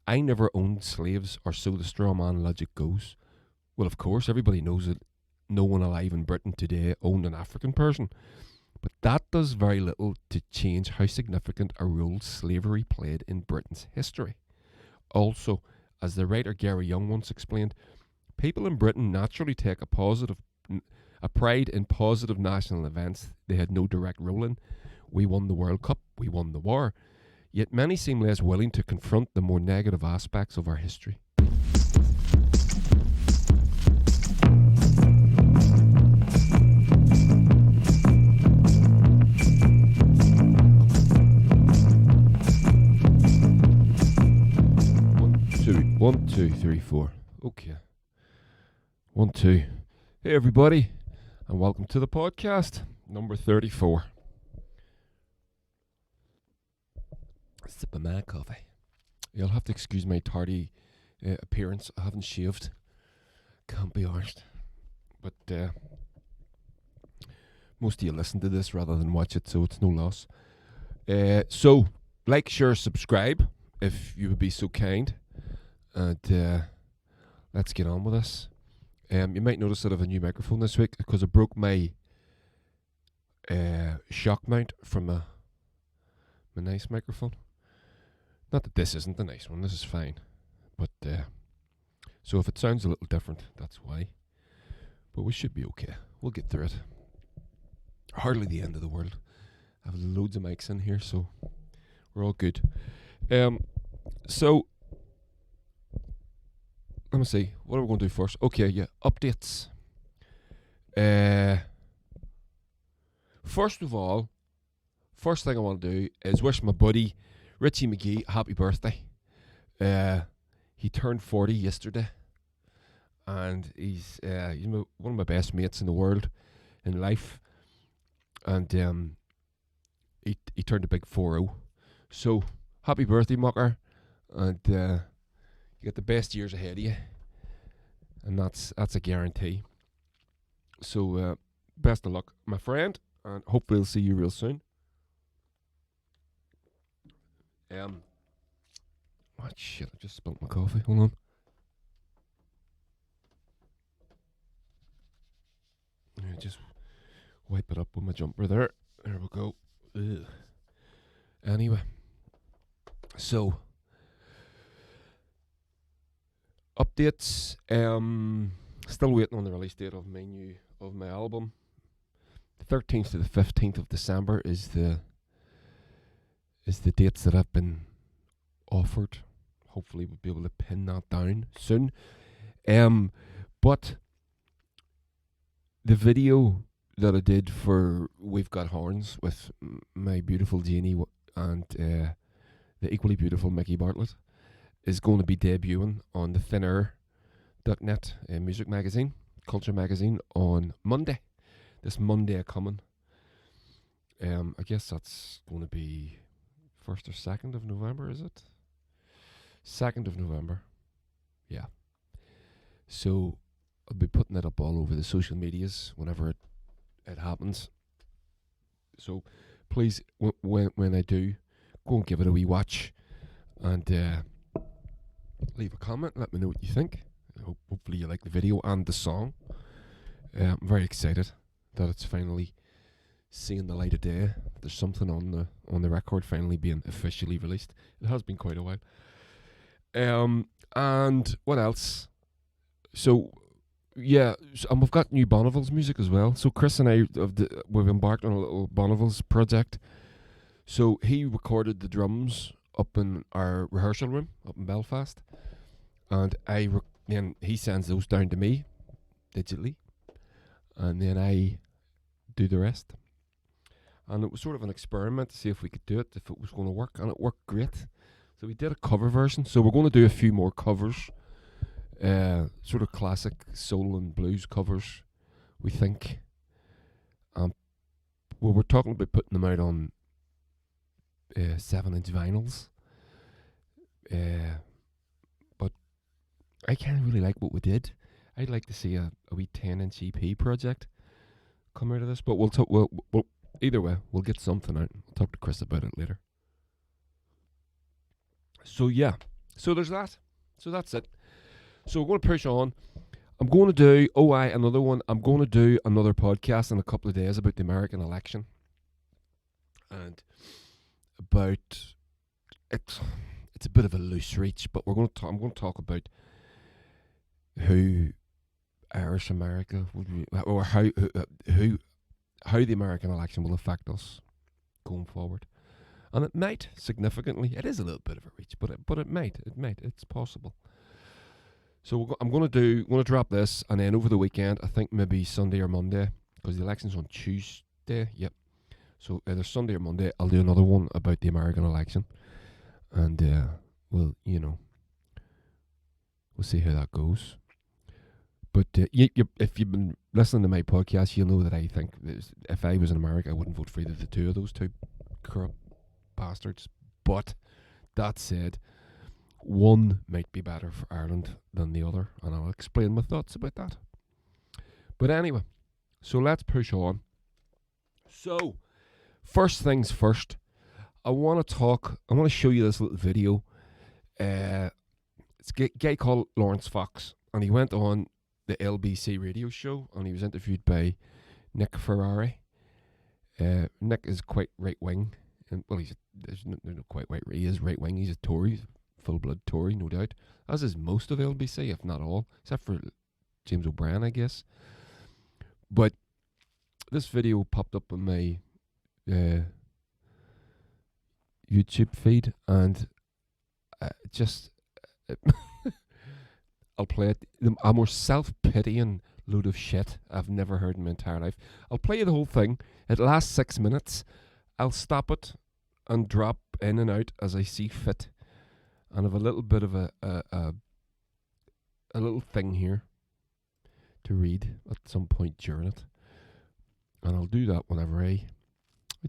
I never owned slaves, or so the straw man logic goes. Well, of course, everybody knows that no one alive in Britain today owned an African person. But that does very little to change how significant a role slavery played in Britain's history. Also, as the writer Gary Young once explained, people in Britain naturally take a pride in positive national events they had no direct role in. We won the World Cup, we won the war. Yet many seem less willing to confront the more negative aspects of our history. One, two, three, four. Okay. 1, 2. Hey, everybody, and welcome to the podcast, number 34. Sip of my coffee. You'll have to excuse my tardy appearance. I haven't shaved. Can't be arsed. But most of you listen to this rather than watch it, so it's no loss. So, like, share, subscribe, if you would be so kind. And let's get on with this. You might notice that I have a new microphone this week because I broke my shock mount from my nice microphone. Not that this isn't the nice one, this is fine. But so if it sounds a little different, that's why. But we should be okay. We'll get through it. Hardly the end of the world. I have loads of mics in here, so we're all good. So let me see. What are we going to do first? Okay, yeah. Updates. First of all, first thing I want to do is wish my buddy Richie McGee a happy birthday. He turned 40 yesterday. And he's one of my best mates in the world, in life. And he turned a big 40. So, happy birthday, mucker. And you got the best years ahead of you, and that's a guarantee. So, best of luck, my friend, and hopefully I'll see you real soon. Oh shit! I just spilled my coffee. Hold on. Just wipe it up with my jumper there. There we go. Ugh. Anyway, so. Updates. Still waiting on the release date of my album. The 13th to the 15th of December is the dates that have been offered. Hopefully we'll be able to pin that down soon. But the video that I did for We've Got Horns with my beautiful Jeannie and the equally beautiful Mickey Bartlett is going to be debuting on the thinner.net music magazine, culture magazine, on Monday. This Monday coming. I guess that's going to be 1st or 2nd of November, is it? 2nd of November. Yeah. So I'll be putting it up all over the social medias whenever it happens. So please, when I do, go and give it a wee watch. And leave a comment, let me know what you think. Hopefully you like the video and the song. I'm very excited that it's finally seeing the light of day. There's something on the record finally being officially released. It has been quite a while. And what else? So yeah, and we've got new Bonnevilles music as well. So Chris and I we've embarked on a little Bonnevilles project. So he recorded the drums up in our rehearsal room up in Belfast, and then he sends those down to me digitally, and then I do the rest. And it was sort of an experiment to see if we could do it, if it was going to work, and it worked great. So we did a cover version. So we're going to do a few more covers, sort of classic soul and blues covers, we think. Well, we're talking about putting them out on 7-inch vinyls. But I kind of really like what we did. I'd like to see a wee 10-inch EP project come out of this. But we'll either way, we'll get something out. I'll talk to Chris about it later. So yeah, So there's that. So that's it. So we're going to push on. I'm going to do, another one. I'm going to do another podcast in a couple of days about the American election. And about, it's a bit of a loose reach, but I'm going to talk about who Irish America, or how the American election will affect us going forward. And it might significantly. It is a little bit of a reach, but it might. It's possible. So I'm going to drop this, and then over the weekend, I think maybe Sunday or Monday, because the election's on Tuesday. Yep. So either Sunday or Monday, I'll do another one about the American election, and we'll see how that goes. But if you've been listening to my podcast, you'll know that I think if I was in America, I wouldn't vote for either the two of those two corrupt bastards. But that said, one might be better for Ireland than the other, and I'll explain my thoughts about that. But anyway, so let's push on. So, first things first, I want to show you this little video. It's a guy called Lawrence Fox, and he went on the LBC radio show, and he was interviewed by Nick Ferrari. Nick is quite right-wing. And, well, he's not quite right. He is right wing. He's a Tory, full-blood Tory, no doubt. As is most of LBC, if not all, except for James O'Brien, I guess. But this video popped up on my YouTube feed, and I'll play it. A more self-pitying load of shit I've never heard in my entire life. I'll play you the whole thing. It lasts 6 minutes. I'll stop it and drop in and out as I see fit, and have a little bit of a little thing here to read at some point during it, and I'll do that whenever I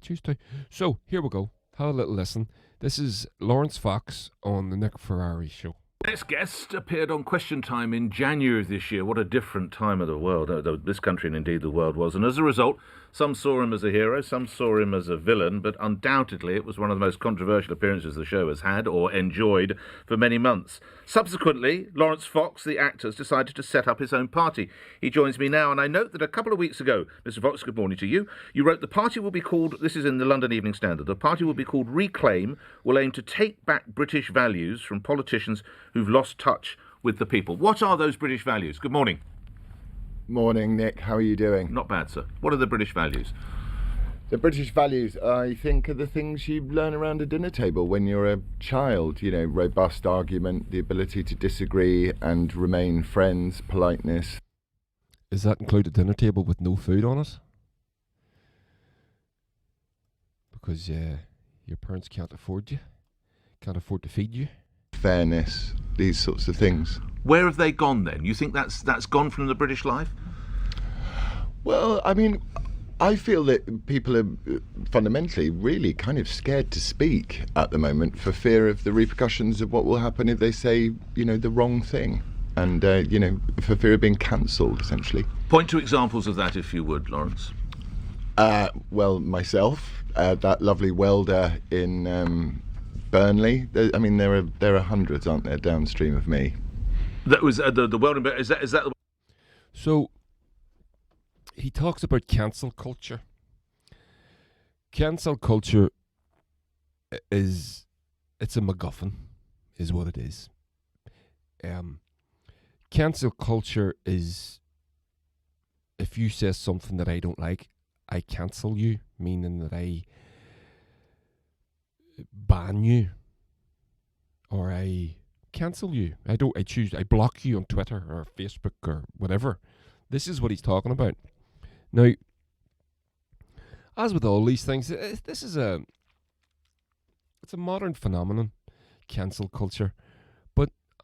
choose to. So here we go. Have a little listen. This is Lawrence Fox on the Nick Ferrari Show. Next guest appeared on Question Time in January of this year. What a different time of the world, this country and indeed the world was. And as a result, some saw him as a hero, some saw him as a villain, but undoubtedly it was one of the most controversial appearances the show has had or enjoyed for many months. Subsequently, Lawrence Fox, the actor, has decided to set up his own party. He joins me now, and I note that a couple of weeks ago, Mr. Fox, good morning to you, you wrote the party will be called, this is in the London Evening Standard, the party will be called Reclaim, will aim to take back British values from politicians who've lost touch with the people. What are those British values? Good morning. Morning, Nick. How are you doing? Not bad, sir. What are the British values? The British values, I think, are the things you learn around a dinner table when you're a child. You know, robust argument, the ability to disagree and remain friends, politeness. Does that include a dinner table with no food on it? Because your parents can't afford to feed you? Fairness, these sorts of things. Where have they gone then? You think that's gone from the British life? Well, I mean, I feel that people are fundamentally really kind of scared to speak at the moment for fear of the repercussions of what will happen if they say, the wrong thing. And, for fear of being cancelled, essentially. Point to examples of that, if you would, Lawrence. Well, myself, that lovely welder in Burnley. There are hundreds, aren't there, downstream of me? That was the welding. Is that? So he talks about cancel culture. Cancel culture it's a MacGuffin, is what it is. Cancel culture is if you say something that I don't like, I cancel you, meaning that I ban you or I cancel you. I block you on Twitter or Facebook or whatever. This is what he's talking about. Now, as with all these things, it's a modern phenomenon, cancel culture,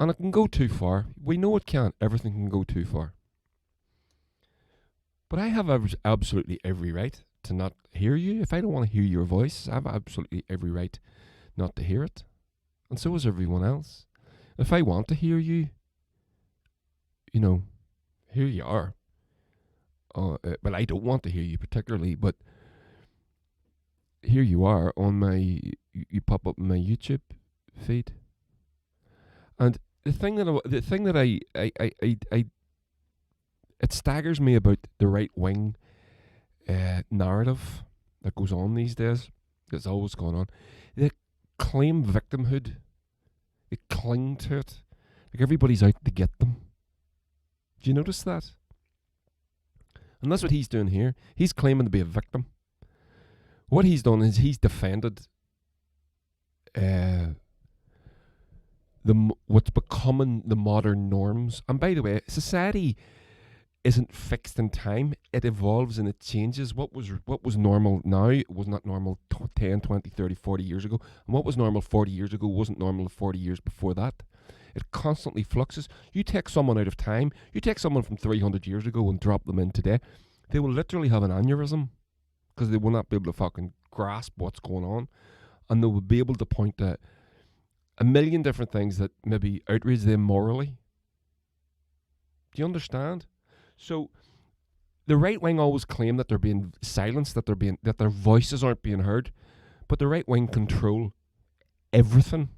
and it can go too far. We know it can't. Everything can go too far. But I have absolutely every right to not hear you. If I don't want to hear your voice, I have absolutely every right not to hear it. And so is everyone else. If I want to hear you, here you are. Well, I don't want to hear you particularly, but here you are on you pop up on my YouTube feed. And the thing that it staggers me about the right wing narrative that goes on these days. It's always gone on. They claim victimhood. They cling to it. Like everybody's out to get them. Do you notice that? And that's what he's doing here. He's claiming to be a victim. What he's done is he's defended what's becoming the modern norms. And by the way, society isn't fixed in time. It evolves and it changes. What was normal now was not normal 10, 20, 30, 40 years ago. And what was normal 40 years ago wasn't normal 40 years before that. It constantly fluxes. You take someone out of time, you take someone from 300 years ago and drop them in today, they will literally have an aneurysm because they will not be able to fucking grasp what's going on. And they will be able to point to a million different things that maybe outrage them morally. Do you understand? So the right wing always claim that they're being silenced, that their voices aren't being heard, but the right wing control everything.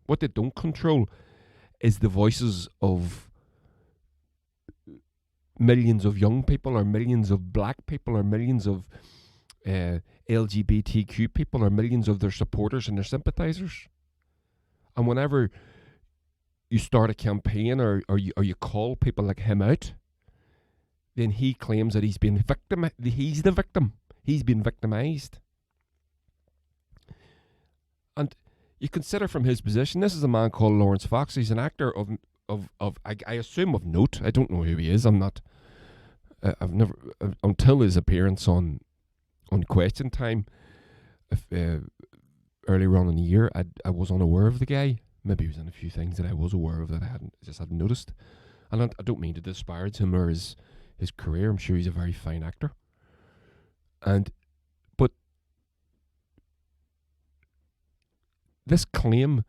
What they don't control is the voices of millions of young people, or millions of black people, or millions of LGBTQ people, or millions of their supporters and their sympathizers. And whenever you start a campaign or you call people like him out, then he claims that he's the victim. He's been victimized. And you consider from his position, this is a man called Lawrence Fox. He's an actor of I assume of note. I don't know who he is. I'm not. I've never until his appearance on Question Time earlier on in the year. I was unaware of the guy. Maybe he was in a few things that I was aware of that I just hadn't noticed. And I don't mean to disparage him or his career. I'm sure he's a very fine actor. But this claim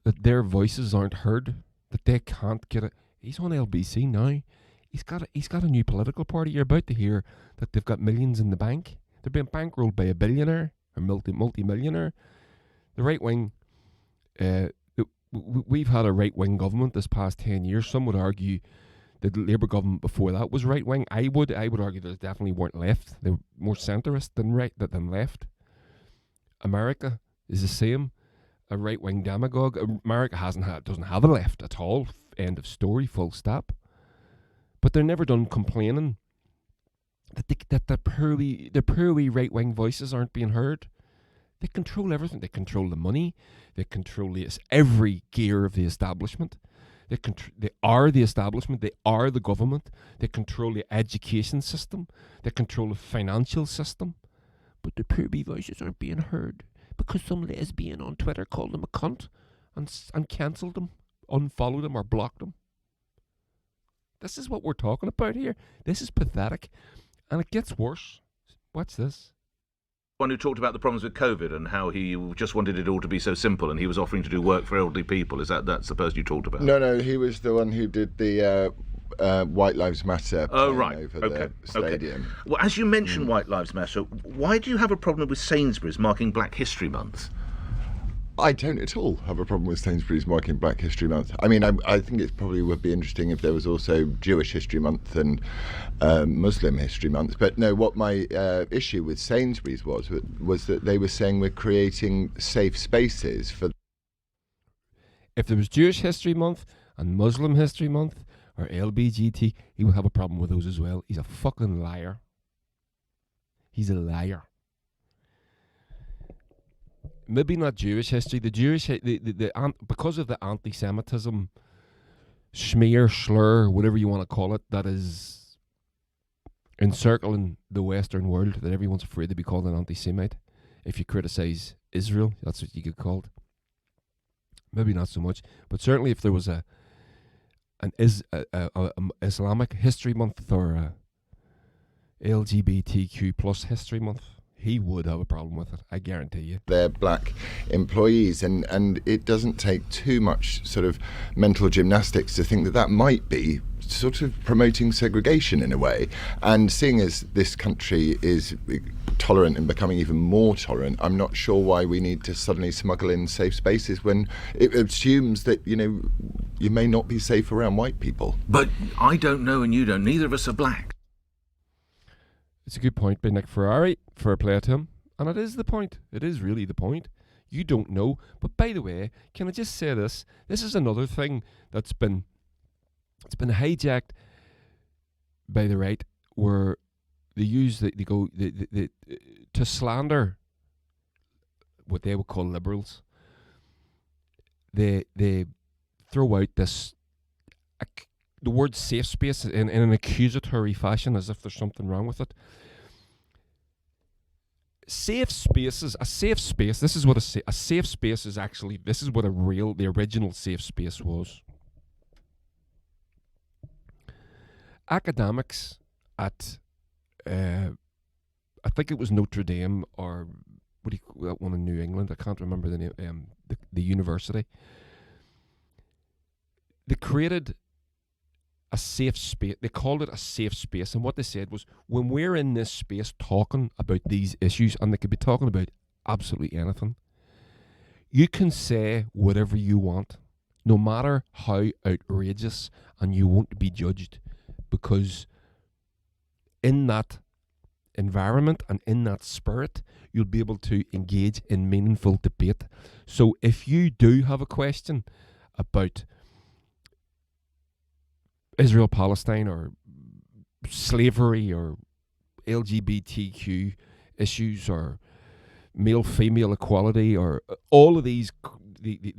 that their voices aren't heard, that they can't get it. He's on LBC now. He's got a new political party. You're about to hear that they've got millions in the bank. They're being bankrolled by a billionaire, a multi-millionaire. The right wing, we've had a right wing government this past 10 years. Some would argue that the Labour government before that was right wing. I would argue that they definitely weren't left. They were more centrist than left. America is the same. A right wing demagogue. America doesn't have a left at all. End of story. Full stop. But they're never done complaining that the poor wee right wing voices aren't being heard. They control everything. They control the money. They control every gear of the establishment. They are the establishment. They are the government. They control the education system. They control the financial system. But the poor wee voices aren't being heard because some lesbian on Twitter called them a cunt and cancelled them, unfollowed them, or blocked them. This is what we're talking about here. This is pathetic. And it gets worse. Watch this. One who talked about the problems with COVID and how he just wanted it all to be so simple, and he was offering to do work for elderly people. That's the person you talked about? No, he was the one who did the White Lives Matter right. over the stadium. Okay. Well, as you mentioned White Lives Matter, why do you have a problem with Sainsbury's marking Black History Month? I don't at all have a problem with Sainsbury's marking Black History Month. I mean, I think it probably would be interesting if there was also Jewish History Month and Muslim History Month. But no, what my issue with Sainsbury's was that they were saying we're creating safe spaces for... If there was Jewish History Month and Muslim History Month or LGBT, he would have a problem with those as well. He's a fucking liar. He's a liar. Maybe not Jewish history. Because of the anti-Semitism, slur, whatever you want to call it, that is encircling the Western world, that everyone's afraid to be called an anti-Semite. If you criticize Israel, that's what you get called. Maybe not so much, but certainly if there was an Islamic History Month or a LGBTQ plus History Month, he would have a problem with it, I guarantee you. They're black employees, and it doesn't take too much sort of mental gymnastics to think that might be sort of promoting segregation in a way. And seeing as this country is tolerant and becoming even more tolerant, I'm not sure why we need to suddenly smuggle in safe spaces when it assumes that, you may not be safe around white people. But I don't know and you don't. Neither of us are black. It's a good point by Nick Ferrari. Fair play to him. And it is the point. It is really the point. You don't know. But by the way, can I just say this? This is another thing it's been hijacked by the right, where they use to slander what they would call liberals. They throw out the word safe space in an accusatory fashion, as if there's something wrong with it. Safe spaces, a safe space, this is what a safe space is actually, this is what the original safe space was. Academics at, I think it was Notre Dame, or what do you call that one in New England? I can't remember the name, the university. They created a safe space. They called it a safe space, and what they said was, when we're in this space talking about these issues, and they could be talking about absolutely anything, you can say whatever you want, no matter how outrageous, and you won't be judged, because in that environment and in that spirit, you'll be able to engage in meaningful debate. So if you do have a question about Israel, Palestine, or slavery, or LGBTQ issues, or male-female equality, or all of these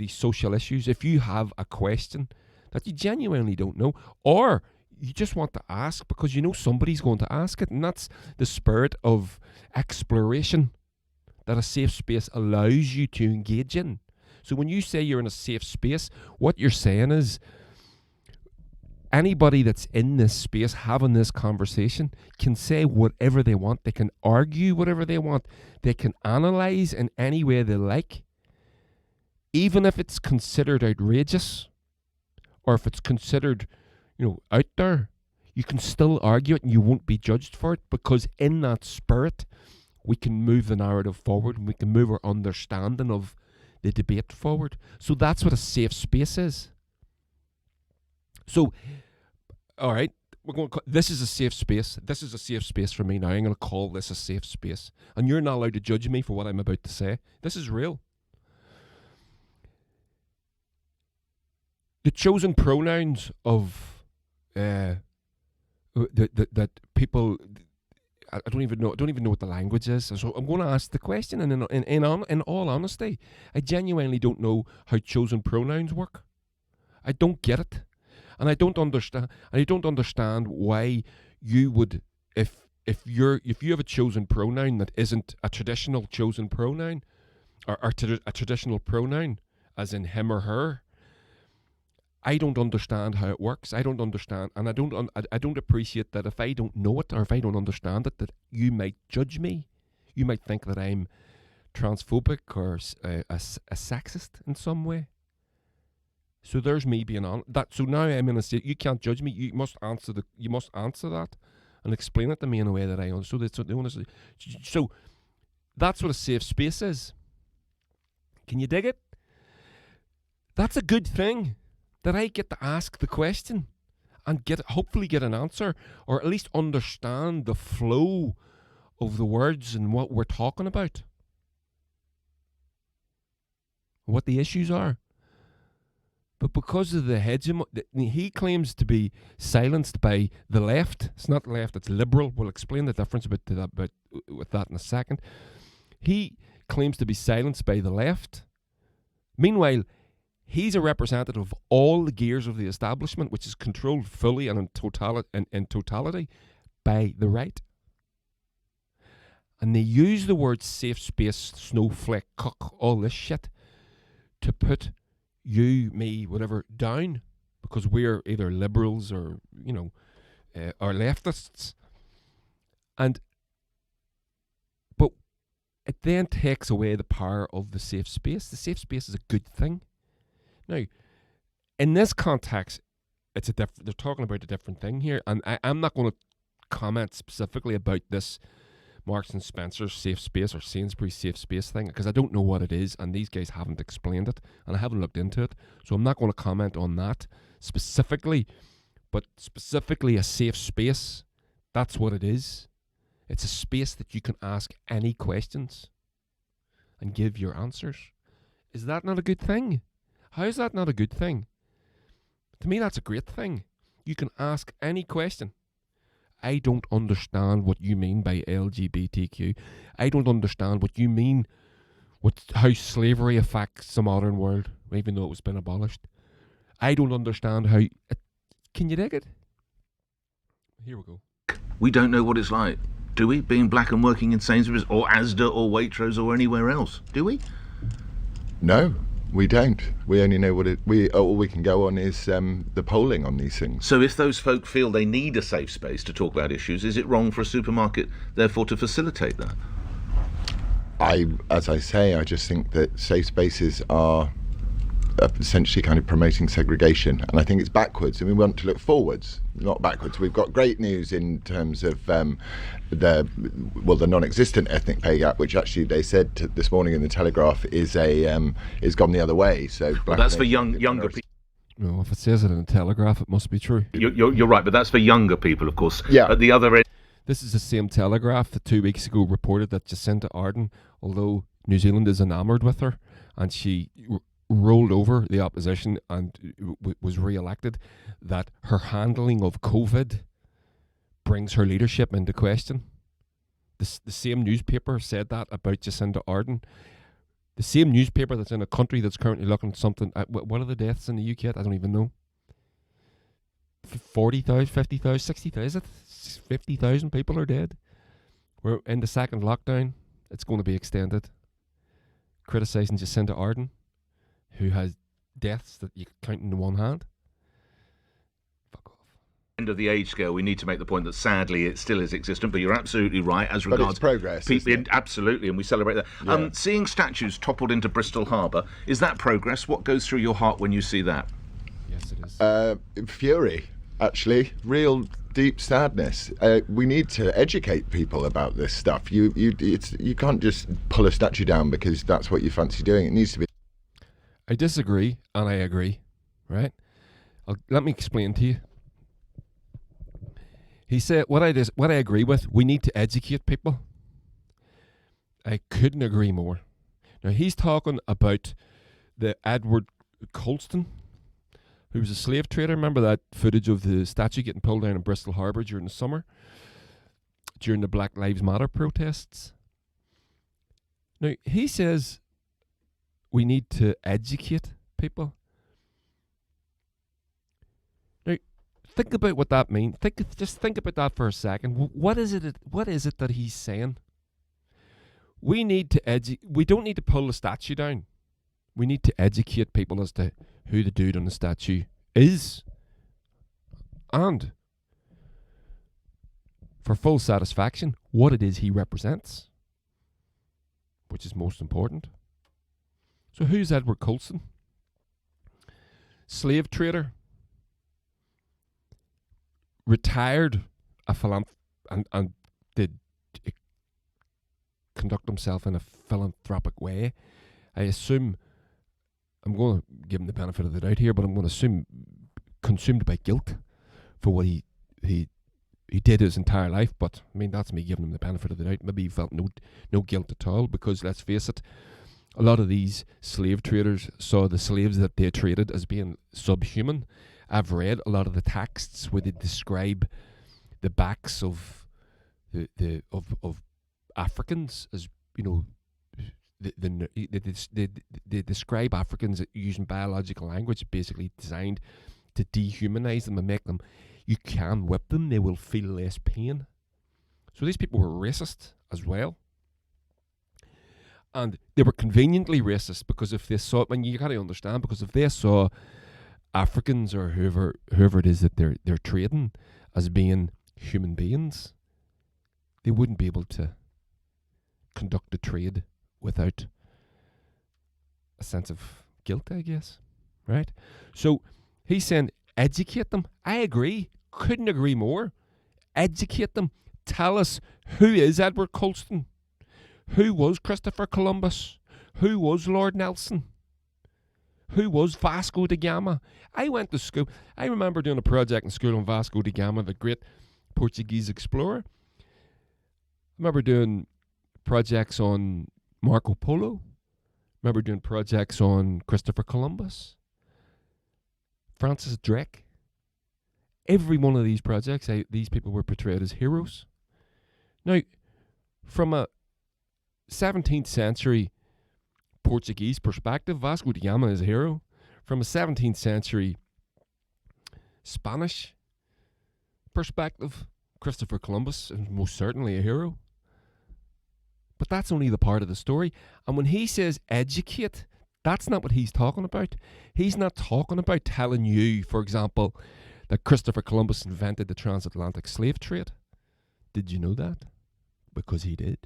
social issues, if you have a question that you genuinely don't know, or you just want to ask because you know somebody's going to ask it, and that's the spirit of exploration that a safe space allows you to engage in. So when you say you're in a safe space, what you're saying is, anybody that's in this space having this conversation can say whatever they want. They can argue whatever they want. They can analyze in any way they like, even if it's considered outrageous, or if it's considered, out there. You can still argue it and you won't be judged for it, because in that spirit, we can move the narrative forward, and we can move our understanding of the debate forward. So that's what a safe space is. So, all right, this is a safe space. This is a safe space for me now. I'm going to call this a safe space. And you're not allowed to judge me for what I'm about to say. This is real. The chosen pronouns of that people, I don't even know what the language is. So I'm going to ask the question, and in all honesty, I genuinely don't know how chosen pronouns work. I don't get it. And I don't understand why you would, if you have a chosen pronoun that isn't a traditional chosen pronoun, or a traditional pronoun, as in him or her. I don't understand how it works. I don't understand, and I don't appreciate that if I don't know it, or if I don't understand it, that you might judge me. You might think that I'm transphobic or a sexist in some way. So there's me being on that. So now I'm in a state. You can't judge me. You must answer that and explain it to me in a way that I understand. So that's what they want to say. So that's what a safe space is. Can you dig it? That's a good thing, that I get to ask the question and hopefully get an answer, or at least understand the flow of the words and what we're talking about, what the issues are. But because of the hegemony, he claims to be silenced by the left. It's not left, it's liberal. We'll explain the difference with that in a second. He claims to be silenced by the left. Meanwhile, he's a representative of all the gears of the establishment, which is controlled fully and in totality by the right. And they use the word safe space, snowflake, cuck, all this shit, to put you, me, whatever, down, because we're either liberals or, or leftists. But it then takes away the power of the safe space. The safe space is a good thing. Now, in this context, it's a they're talking about a different thing here, and I'm not going to comment specifically about this Marks and Spencer's safe space or Sainsbury's safe space thing, because I don't know what it is, and these guys haven't explained it, and I haven't looked into it, so I'm not going to comment on that specifically. But specifically, a safe space, that's what it is. It's a space that you can ask any questions and give your answers. Is that not a good thing? How is that not a good thing? To me, that's a great thing. You can ask any question. I don't understand what you mean by LGBTQ. I don't understand what you mean with how slavery affects the modern world, even though it's been abolished. I don't understand how... Can you dig it? Here we go. We don't know what it's like, do we? Being black and working in Sainsbury's or Asda or Waitrose or anywhere else, do we? No, we don't. We only know what all we can go on is the polling on these things. So if those folk feel they need a safe space to talk about issues, is it wrong for a supermarket, therefore, to facilitate that? As I say, I just think that safe spaces are essentially kind of promoting segregation, and I think it's backwards, and we want to look forwards, not backwards. We've got great news in terms of the non-existent ethnic pay gap, which actually they said this morning in the Telegraph is gone the other way. So that's for younger people. No, if it says it in the Telegraph, it must be true. You're right, but that's for younger people, of course. Yeah. At the other end. This is the same Telegraph that 2 weeks ago reported that Jacinda Ardern, although New Zealand is enamoured with her, and she rolled over the opposition and was re-elected, that her handling of COVID brings her leadership into question. The same newspaper said that about Jacinda Ardern. The same newspaper that's in a country that's currently looking at something... what are the deaths in the UK? I don't even know. 40,000, 50,000, 60,000, is it? 50,000 people are dead. We're in the second lockdown. It's going to be extended. Criticising Jacinda Ardern, who has deaths that you can count in one hand. Fuck off. End of the age scale, we need to make the point that sadly it still is existent, but you're absolutely right as regards... But it's progress, people, isn't it? Absolutely, and we celebrate that. Yeah. Seeing statues toppled into Bristol Harbour, is that progress? What goes through your heart when you see that? Yes, it is. Fury, actually. Real deep sadness. We need to educate people about this stuff. You can't just pull a statue down because that's what you fancy doing. It needs to be... I disagree, and I agree, right? Let me explain to you. He said, what I agree with, we need to educate people. I couldn't agree more. Now, he's talking about the Edward Colston, who was a slave trader. Remember that footage of the statue getting pulled down in Bristol Harbour during the summer? During the Black Lives Matter protests? Now, he says we need to educate people. Now, think about what that means. Just think about that for a second. What is it that he's saying? We need to we don't need to pull the statue down. We need to educate people as to who the dude on the statue is. And for full satisfaction, what it is he represents. Which is most important. So who's Edward Colston? Slave trader. Retired a and did conduct himself in a philanthropic way. I assume, I'm going to give him the benefit of the doubt here, but I'm going to assume consumed by guilt for what he did his entire life. But I mean, that's me giving him the benefit of the doubt. Maybe he felt no guilt at all, because let's face it, a lot of these slave traders saw the slaves that they traded as being subhuman. I've read a lot of the texts where they describe the backs of of Africans as, you know, they describe Africans using biological language basically designed to dehumanize them and make them, you can whip them, they will feel less pain. So these people were racist as well. And they were conveniently racist, because if they saw, and you got to understand, because if they saw Africans or whoever it is that they're trading as being human beings, they wouldn't be able to conduct the trade without a sense of guilt, I guess. Right? So he's saying Educate them. I agree. Couldn't agree more. Educate them. Tell us, who is Edward Colston? Who was Christopher Columbus? Who was Lord Nelson? Who was Vasco da Gama? I went to school. I remember doing a project in school on Vasco da Gama, the great Portuguese explorer. I remember doing projects on Marco Polo. I remember doing projects on Christopher Columbus, Francis Drake. Every one of these projects, these people were portrayed as heroes. Now, from a 17th century Portuguese perspective, Vasco da Gama is a hero. From a 17th century Spanish perspective, Christopher Columbus is most certainly a hero. But that's only the part of the story. And when he says educate, that's not what he's talking about. He's not talking about telling you, for example, that Christopher Columbus invented the transatlantic slave trade. Did you know that? Because he did.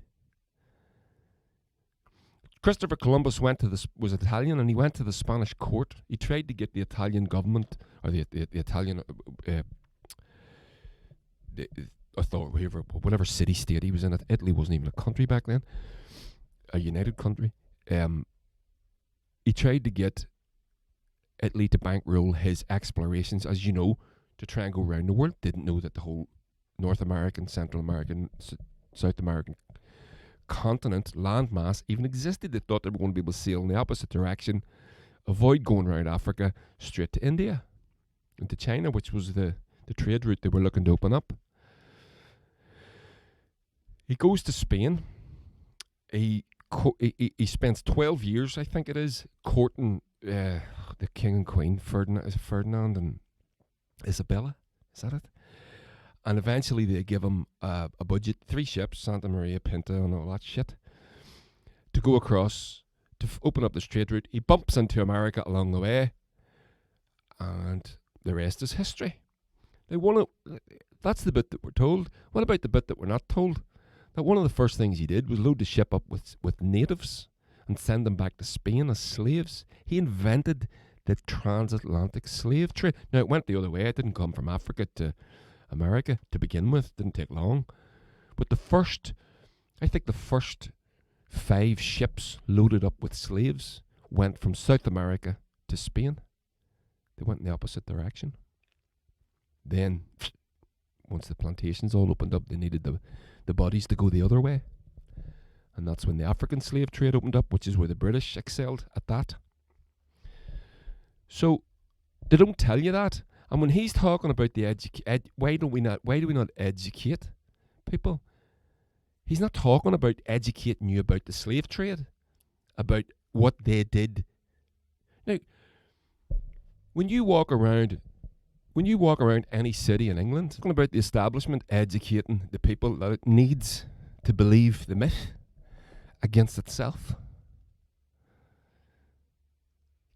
Christopher Columbus was Italian, and he went to the Spanish court. He tried to get the Italian government, or the Italian authority, whatever city-state he was in. Italy wasn't even a country back then, a united country. He tried to get Italy to bankroll his explorations, as you know, to try and go around the world. Didn't know that the whole North American, Central American, South American continent, landmass, even existed. They thought they were going to be able to sail in the opposite direction, avoid going around Africa, straight to India and to China, which was the trade route they were looking to open up. He goes to Spain. He spends 12 years, I think it is, courting the king and queen, Ferdinand and Isabella. Is that it? And eventually they give him a budget, 3 ships, Santa Maria, Pinta and all that shit, to go across, to open up the trade route. He bumps into America along the way, and the rest is history. That's the bit that we're told. What about the bit that we're not told? That one of the first things he did was load the ship up with natives and send them back to Spain as slaves. He invented the transatlantic slave trade. Now, it went the other way. It didn't come from Africa to America to begin with. Didn't take long. But I think the first 5 ships loaded up with slaves went from South America to Spain. They went in the opposite direction. Then, once the plantations all opened up, they needed the bodies to go the other way. And that's when the African slave trade opened up, which is where the British excelled at that. So, they don't tell you that. And when he's talking about the why do we not educate people? He's not talking about educating you about the slave trade, about what they did. Now, when you walk around any city in England, talking about the establishment educating the people that it needs to believe the myth against itself.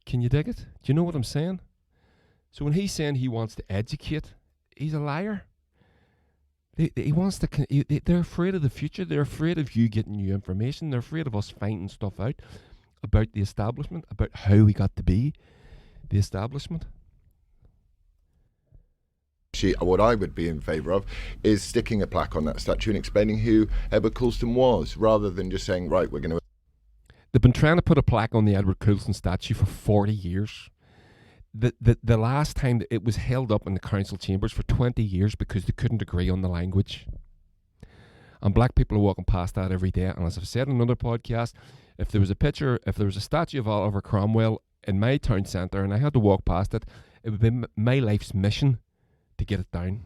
Can you dig it? Do you know what I'm saying? So when he's saying he wants to educate, he's a liar. He wants to. They're afraid of the future. They're afraid of you getting new information. They're afraid of us finding stuff out about the establishment, about how we got to be the establishment. What I would be in favour of is sticking a plaque on that statue and explaining who Edward Colston was, rather than just saying, right, we're going to... They've been trying to put a plaque on the Edward Colston statue for 40 years. The last time that it was held up in the council chambers for 20 years because they couldn't agree on the language. And black people are walking past that every day. And as I've said in another podcast, if there was a statue of Oliver Cromwell in my town centre and I had to walk past it, it would be my life's mission to get it down.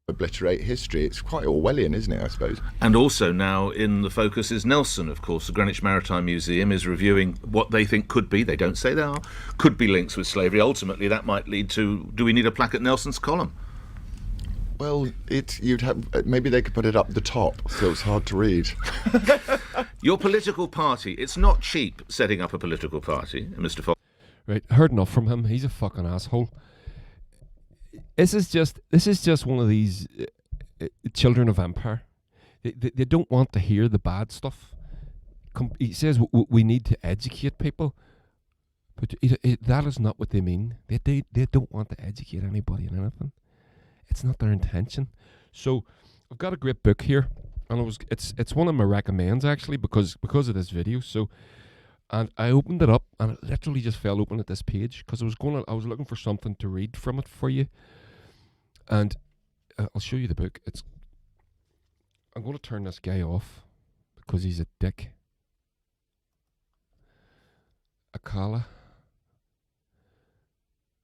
Obliterate history. It's quite Orwellian, isn't it, I suppose? And also now in the focus is Nelson, of course. The Greenwich Maritime Museum is reviewing what they think could be, they don't say they are, could be links with slavery. Ultimately, that might lead to, do we need a plaque at Nelson's column? Well, maybe they could put it up the top, so it's hard to read. Your political party, it's not cheap setting up a political party, Mr. Fox. Right, heard enough from him. He's a fucking asshole. This is just one of these children of empire. They don't want to hear the bad stuff. He says we need to educate people. But that is not what they mean. They don't want to educate anybody in anything. It's not their intention. So I've got a great book here, and it's one of my recommends actually because of this video. So, and I opened it up and it literally just fell open at this page because I was looking for something to read from it for you, and I'll show you the book. I'm going to turn this guy off because he's a dick. Akala.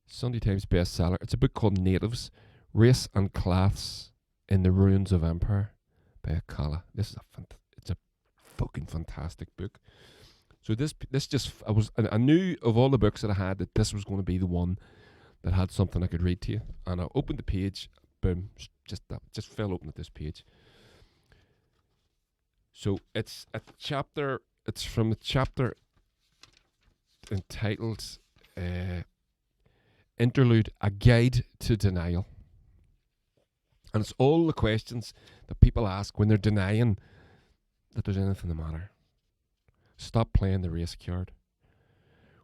Sunday Times bestseller. It's a book called Natives, Race and Class in the Ruins of Empire by Akala. It's a fucking fantastic book. So I knew of all the books that I had that this was going to be the one that had something I could read to you. And I opened the page, boom, just fell open at this page. So it's from the chapter entitled Interlude, A Guide to Denial. And it's all the questions that people ask when they're denying that there's anything the matter. Stop playing the race card.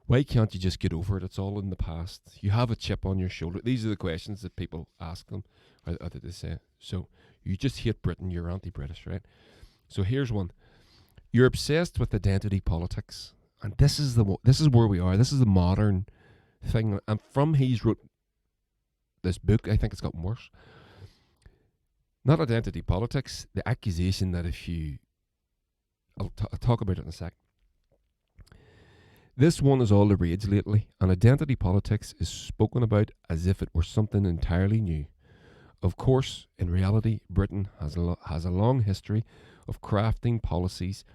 Why can't you just get over it? It's all in the past. You have a chip on your shoulder. These are the questions that people ask them, or that they say. So you just hate Britain, you're anti-British, right? So here's one. You're obsessed with identity politics. And this is where we are. This is the modern thing. And from he's wrote this book, I think it's gotten worse. Not identity politics, the accusation that I'll talk about it in a sec. This one is all the rage lately, and identity politics is spoken about as if it were something entirely new. Of course, in reality, Britain has a long history of crafting policies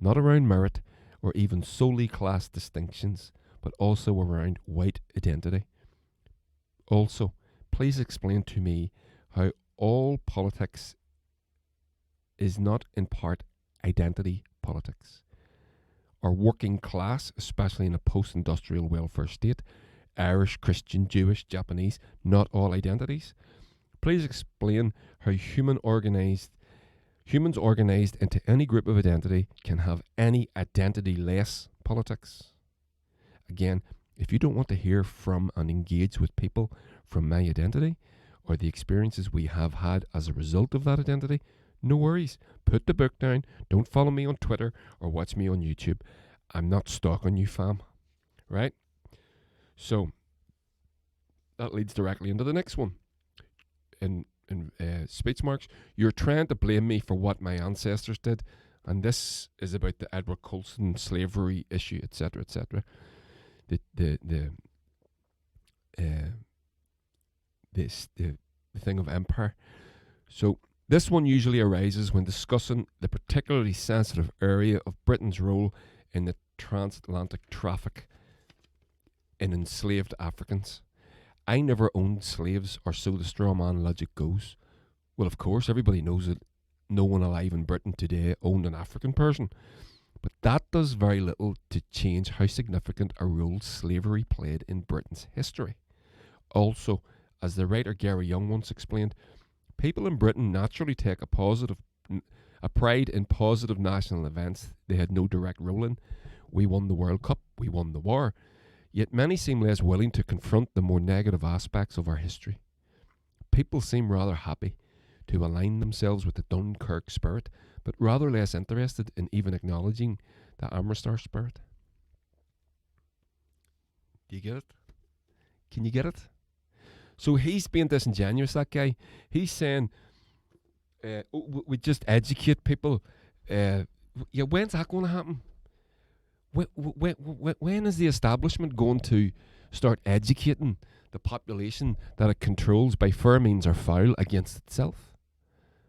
not around merit or even solely class distinctions, but also around white identity. Also, please explain to me how all politics is not in part identity politics. Or working class, especially in a post-industrial welfare state, Irish, Christian, Jewish, Japanese, not all identities. Please explain how humans organized into any group of identity can have any identity-less politics. Again, if you don't want to hear from and engage with people from my identity or the experiences we have had as a result of that identity, no worries. Put the book down. Don't follow me on Twitter or watch me on YouTube. I'm not stalking you, fam. Right? So, that leads directly into the next one. In speech marks, you're trying to blame me for what my ancestors did. And this is about the Edward Colston slavery issue, etc., etc. The thing of empire. So, this one usually arises when discussing the particularly sensitive area of Britain's role in the transatlantic traffic in enslaved Africans. I never owned slaves, or so the straw man logic goes. Well, of course, everybody knows that no one alive in Britain today owned an African person. But that does very little to change how significant a role slavery played in Britain's history. Also, as the writer Gary Young once explained, people in Britain naturally take a pride in positive national events they had no direct role in. We won the World Cup, we won the war. Yet many seem less willing to confront the more negative aspects of our history. People seem rather happy to align themselves with the Dunkirk spirit, but rather less interested in even acknowledging the Amritsar spirit. Do you get it? Can you get it? So he's being disingenuous, that guy. He's saying, we just educate people. When's that going to happen? When is the establishment going to start educating the population that it controls by fair means or foul against itself?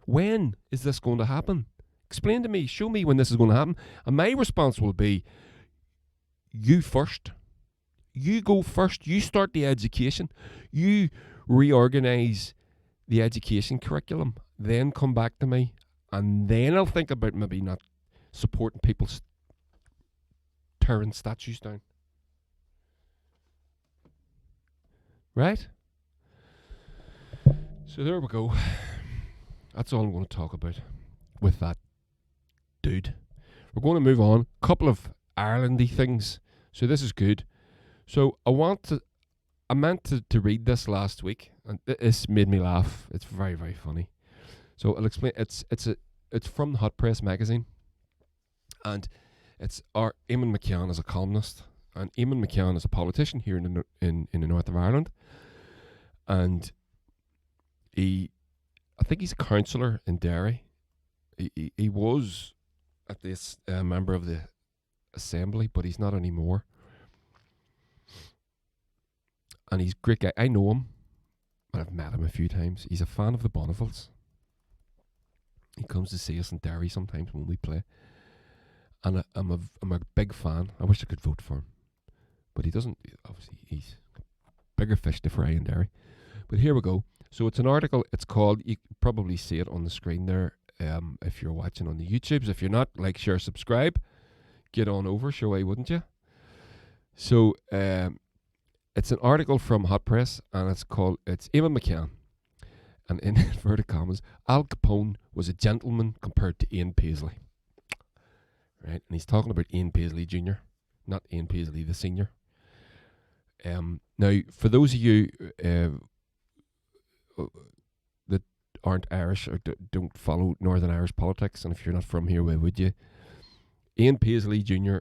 When is this going to happen? Explain to me, show me when this is going to happen. And my response will be, you first. You go first. You start the education. You reorganize the education curriculum. Then come back to me. And then I'll think about maybe not supporting people tearing statues down. Right? So there we go. That's all I'm going to talk about with that dude. We're going to move on. Couple of Irelandy things. So this is good. So I meant to read this last week, and this made me laugh. It's very, very funny. So I'll explain. It's from the Hot Press magazine, and it's our Eamon McKeon is a columnist, and Eamon McKeon is a politician here in the north of Ireland, and I think he's a councillor in Derry. He was at this member of the Assembly, but he's not anymore. And he's a great guy. I know him, and I've met him a few times. He's a fan of the Bonnevilles. He comes to see us in Derry sometimes when we play. And I'm a big fan. I wish I could vote for him. But he doesn't. Obviously, he's bigger fish to fry in Derry. But here we go. So it's an article. It's called, you can probably see it on the screen there if you're watching on the YouTubes. If you're not, like, share, subscribe. Get on over, sure why wouldn't you? So it's an article from Hot Press, and it's Eamon McKeon. And in inverted commas, Al Capone was a gentleman compared to Ian Paisley. Right? And he's talking about Ian Paisley Jr., not Ian Paisley the senior. Now, for those of you that aren't Irish or don't follow Northern Irish politics, and if you're not from here, why would you? Ian Paisley Jr.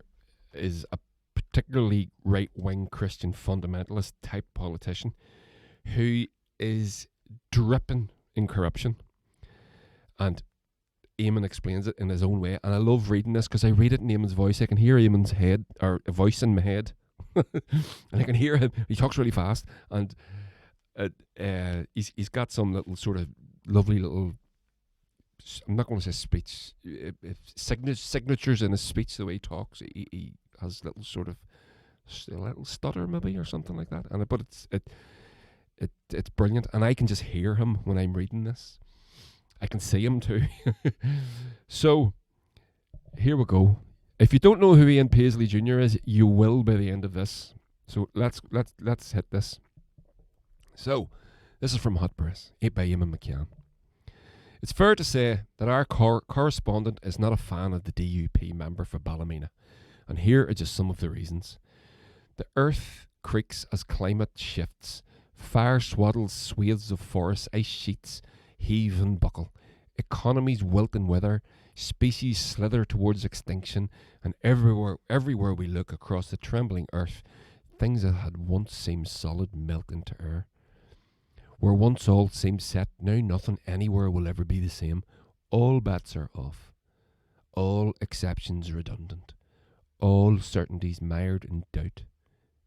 is a particularly right-wing Christian fundamentalist type politician who is dripping in corruption. And Eamon explains it in his own way, and I love reading this because I read it in Eamon's voice. I can hear Eamon's head, or a voice in my head, and I can hear him. He talks really fast, and he's got some little sort of lovely little, I'm not going to say speech, signatures in his speech, the way he talks. He has little sort of a little stutter maybe or something like that, but it's brilliant, and I can just hear him when I'm reading this. I can see him too. So here we go. If you don't know who Ian Paisley Jr. is, you will by the end of this. So let's hit this. So this is from Hot Press, by Eamon McKeon. It's fair to say that our correspondent is not a fan of the DUP member for Ballymena, and here are just some of the reasons. The earth creaks as climate shifts. Fire swaddles swathes of forest, ice sheets heave and buckle. Economies wilt and wither, species slither towards extinction, and everywhere we look across the trembling earth, things that had once seemed solid melt into air. Where once all seemed set, now nothing anywhere will ever be the same. All bets are off. All exceptions redundant. All certainties mired in doubt.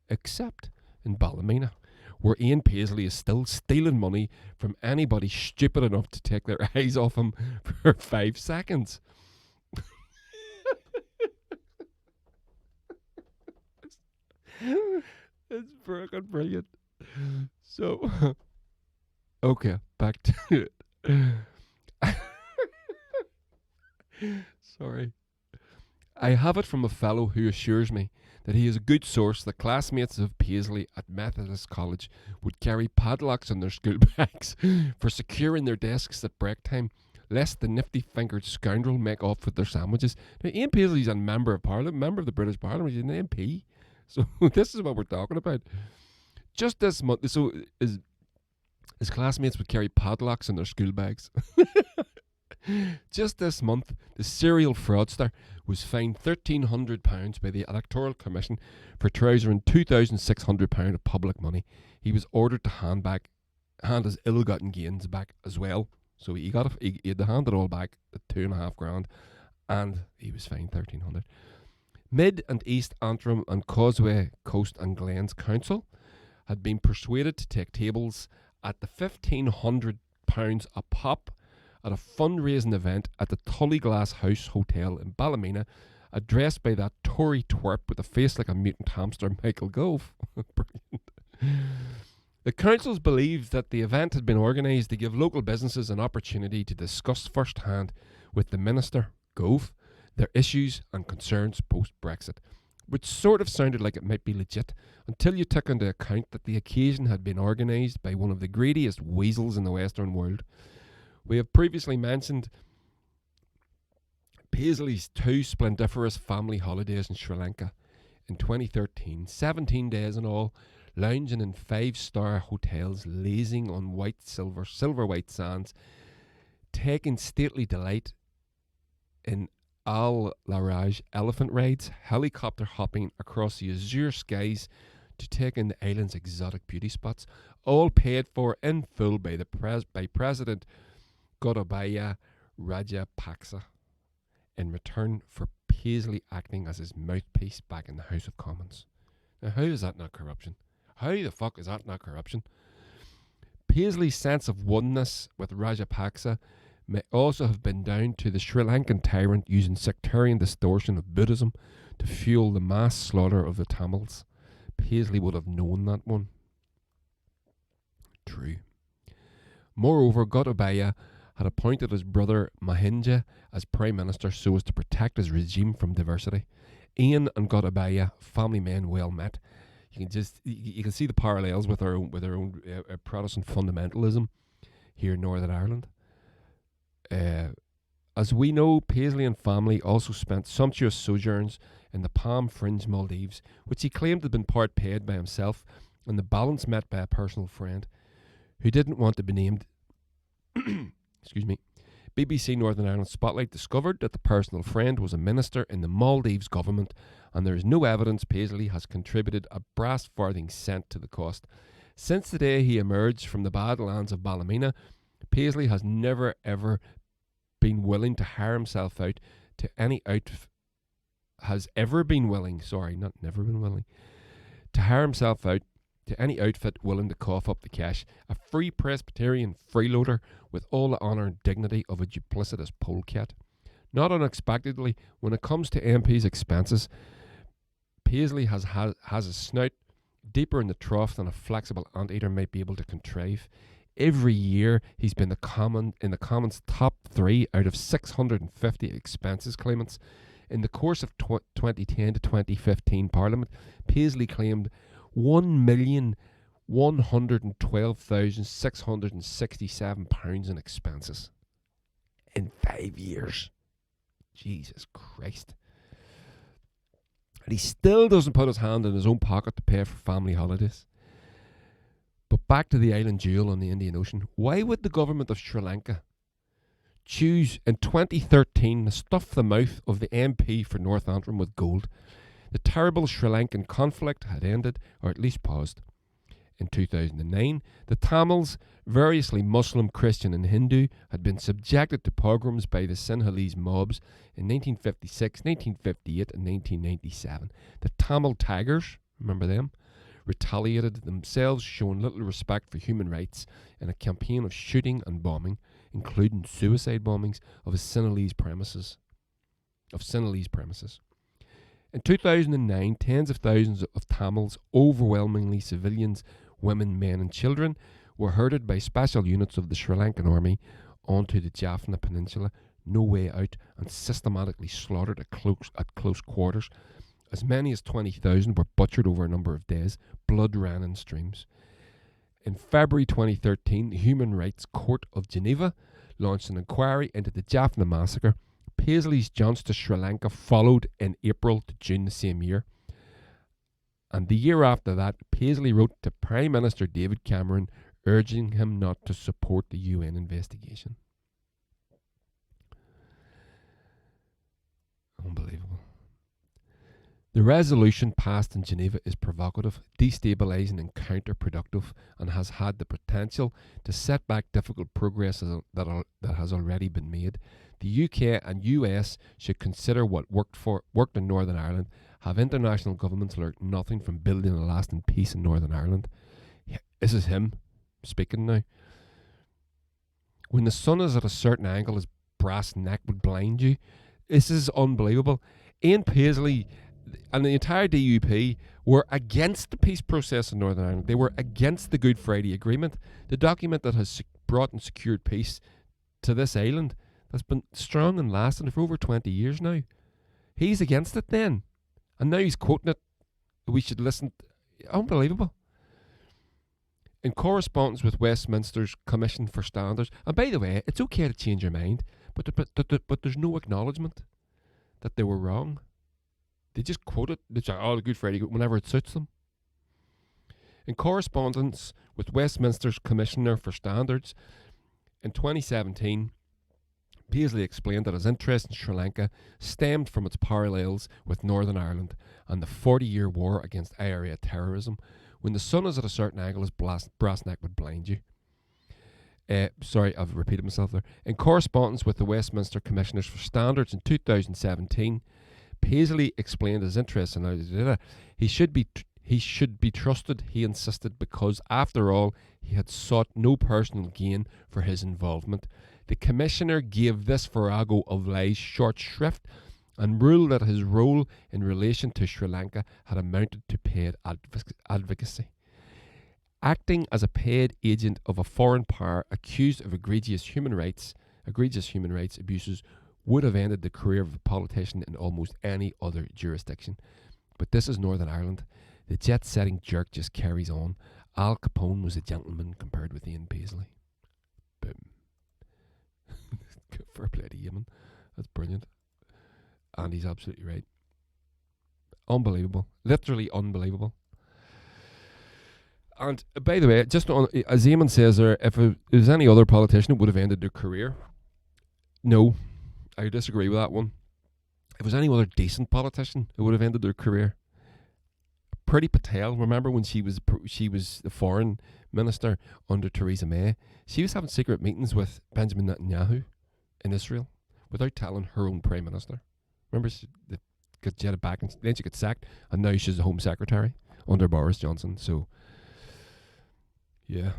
Except in Ballymena, where Ian Paisley is still stealing money from anybody stupid enough to take their eyes off him for 5 seconds. It's freaking brilliant. So, okay, back to it. Sorry. I have it from a fellow who assures me that he is a good source that classmates of Paisley at Methodist College would carry padlocks on their school bags for securing their desks at break time, lest the nifty-fingered scoundrel make off with their sandwiches. Now, Ian Paisley's a member of Parliament, member of the British Parliament, he's an MP. So this is what we're talking about. Just this month, so his classmates would carry padlocks in their school bags. Just this month, the serial fraudster was fined £1,300 by the Electoral Commission for trousering £2,600 of public money. He was ordered to hand his ill-gotten gains back as well. So he had to hand it all back at £2,500, and he was fined £1,300. Mid and East Antrim and Causeway Coast and Glens Council had been persuaded to take tables at the £1,500 a pop at a fundraising event at the Tullyglass House Hotel in Ballymena, addressed by that Tory twerp with a face like a mutant hamster, Michael Gove. Brilliant. The councils believed that the event had been organised to give local businesses an opportunity to discuss firsthand with the Minister, Gove, their issues and concerns post-Brexit, which sort of sounded like it might be legit until you took into account that the occasion had been organised by one of the greediest weasels in the Western world. We have previously mentioned Paisley's 2 splendiferous family holidays in Sri Lanka. in 2013, 17 days in all, lounging in 5-star hotels, lazing on silver white sands, taking stately delight in Al Laraj elephant rides, helicopter hopping across the azure skies to take in the island's exotic beauty spots, all paid for in full by President Gotabaya Rajapaksa in return for Paisley acting as his mouthpiece back in the House of Commons. Now, how is that not corruption? How the fuck is that not corruption? Paisley's sense of oneness with Rajapaksa may also have been down to the Sri Lankan tyrant using sectarian distortion of Buddhism to fuel the mass slaughter of the Tamils. Paisley would have known that one. True. Moreover, Gotabaya had appointed his brother Mahinja as Prime Minister so as to protect his regime from diversity. Ian and Gotabaya, family men well met. You can see the parallels with our own Protestant fundamentalism here in Northern Ireland. As we know, Paisley and family also spent sumptuous sojourns in the palm fringe Maldives, which he claimed had been part paid by himself, and the balance met by a personal friend who didn't want to be named. Excuse me. BBC Northern Ireland Spotlight discovered that the personal friend was a minister in the Maldives government, and there is no evidence Paisley has contributed a brass farthing cent to the cost. Since the day he emerged from the Badlands of Ballymena, Paisley has never ever been willing to hire himself out to any has ever been willing, sorry, not never been willing, to hire himself out to any outfit willing to cough up the cash. A free Presbyterian freeloader with all the honour and dignity of a duplicitous polecat. Not unexpectedly, when it comes to MP's expenses, Paisley has a snout deeper in the trough than a flexible anteater might be able to contrive. Every year, he's been in the Commons' top 3 out of 650 expenses claimants. In the course of 2010 to 2015 Parliament, Paisley claimed £1,112,667 in expenses. In 5 years. Jesus Christ. And he still doesn't put his hand in his own pocket to pay for family holidays. But back to the island jewel on the Indian Ocean. Why would the government of Sri Lanka choose in 2013 to stuff the mouth of the MP for North Antrim with gold? The terrible Sri Lankan conflict had ended, or at least paused. In 2009, the Tamils, variously Muslim, Christian and Hindu, had been subjected to pogroms by the Sinhalese mobs in 1956, 1958 and 1997. The Tamil Tigers, remember them, retaliated themselves, showing little respect for human rights in a campaign of shooting and bombing, including suicide bombings of Sinhalese premises. In 2009, tens of thousands of Tamils, overwhelmingly civilians, women, men and children, were herded by special units of the Sri Lankan army onto the Jaffna Peninsula, no way out, and systematically slaughtered at close quarters. As many as 20,000 were butchered over a number of days. Blood ran in streams. In February 2013, the Human Rights Court of Geneva launched an inquiry into the Jaffna massacre. Paisley's jaunts to Sri Lanka followed in April to June the same year. And the year after that, Paisley wrote to Prime Minister David Cameron urging him not to support the UN investigation. Unbelievable. The resolution passed in Geneva is provocative, destabilising and counterproductive, and has had the potential to set back difficult progress that has already been made. The UK and US should consider what worked in Northern Ireland. Have international governments learnt nothing from building a lasting peace in Northern Ireland? This is him speaking now. When the sun is at a certain angle, his brass neck would blind you. This is unbelievable. Ian Paisley and the entire DUP were against the peace process in Northern Ireland. They were against the Good Friday Agreement, the document that has brought and secured peace to this island that's been strong and lasting for over 20 years now. He's against it then. And now he's quoting it. We should listen. Unbelievable. In correspondence with Westminster's Commission for Standards, and by the way, it's okay to change your mind, but there's no acknowledgement that they were wrong. They just quote it. They say, oh, the Good Friday, whenever it suits them. In correspondence with Westminster's Commissioner for Standards in 2017, Paisley explained that his interest in Sri Lanka stemmed from its parallels with Northern Ireland and the 40-year war against IRA terrorism. When the sun is at a certain angle, his brass neck would blind you. Sorry, I've repeated myself there. In correspondence with the Westminster Commissioners for Standards in 2017, Paisley explained his interest in he should be trusted, he insisted, because after all, he had sought no personal gain for his involvement. The Commissioner gave this farrago of lies short shrift and ruled that his role in relation to Sri Lanka had amounted to paid advocacy. Acting as a paid agent of a foreign power accused of egregious human rights abuses would have ended the career of a politician in almost any other jurisdiction. But this is Northern Ireland. The jet-setting jerk just carries on. Al Capone was a gentleman compared with Ian Paisley. Boom. Fair play to Yemen. That's brilliant. And he's absolutely right. Unbelievable. Literally unbelievable. And by the way, just on, as Eamon says there, if it was any other politician, it would have ended their career. No, I disagree with that one. If it was any other decent politician, it would have ended their career. Priti Patel, remember when she was the foreign minister under Theresa May? She was having secret meetings with Benjamin Netanyahu in Israel without telling her own prime minister. Remember, she got jetted back and then she got sacked, and now she's the Home Secretary under Boris Johnson. So, yeah.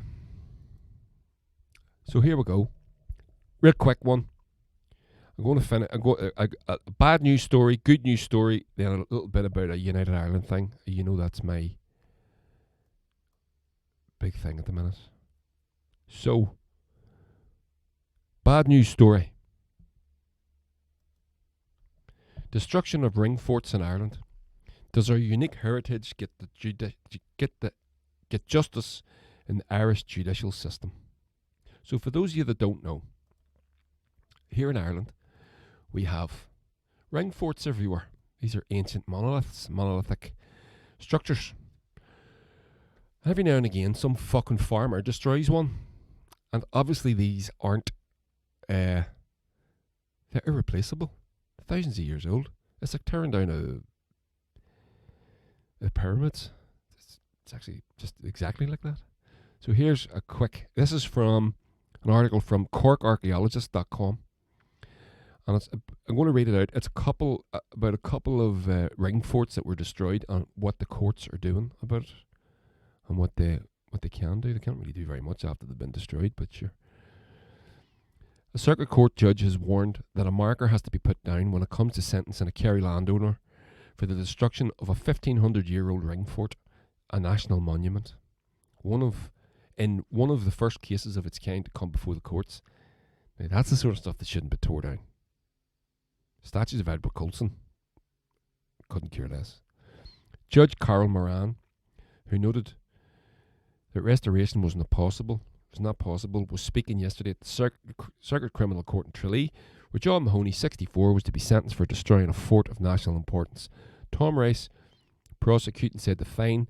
So here we go. Real quick one. I'm going to finish. A bad news story, good news story, then a little bit about a United Ireland thing. You know that's my big thing at the minute. So, bad news story. Destruction of ring forts in Ireland. Does our unique heritage get justice in the Irish judicial system? So for those of you that don't know, here in Ireland, we have ring forts everywhere. These are ancient monolithic structures. Every now and again, some fucking farmer destroys one. And obviously these aren't, they're irreplaceable. Thousands of years old. It's like tearing down the pyramids. It's actually just exactly like that. So here's a quick, this is from an article from corkarchaeologist.com. And I'm going to read it out. It's about a couple of ring forts that were destroyed and what the courts are doing about it and what they can do. They can't really do very much after they've been destroyed, but sure. A circuit court judge has warned that a marker has to be put down when it comes to sentencing a Kerry landowner for the destruction of a 1,500-year-old ring fort, a national monument. One of the first cases of its kind to come before the courts. Now, that's the sort of stuff that shouldn't be tore down. Statues of Edward Colson. Couldn't care less. Judge Carol Moran, who noted that restoration was not possible, was speaking yesterday at the Circuit Criminal Court in Tralee, where John Mahoney, 64, was to be sentenced for destroying a fort of national importance. Tom Rice, prosecuting, said the fine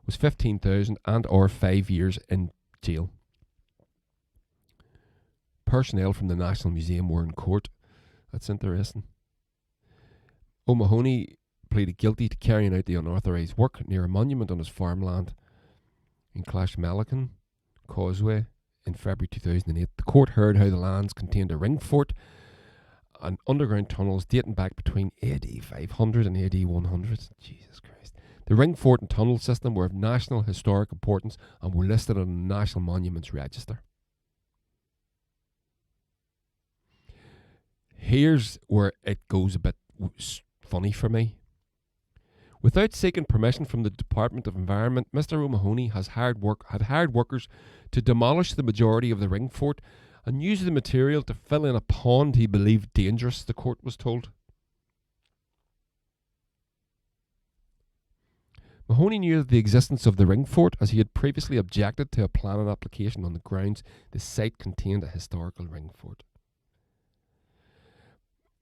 was $15,000 and or 5 years in jail. Personnel from the National Museum were in court. That's interesting. O'Mahony pleaded guilty to carrying out the unauthorised work near a monument on his farmland in Clashmellican Causeway in February 2008. The court heard how the lands contained a ring fort and underground tunnels dating back between AD 500 and AD 100. Jesus Christ. The ring fort and tunnel system were of national historic importance and were listed on the National Monuments Register. Here's where it goes a bit funny for me. Without seeking permission from the Department of Environment, Mr. O'Mahony had hired workers to demolish the majority of the ring fort and use the material to fill in a pond he believed dangerous, the court was told. Mahoney knew of the existence of the ring fort as he had previously objected to a planning application on the grounds the site contained a historical ring fort.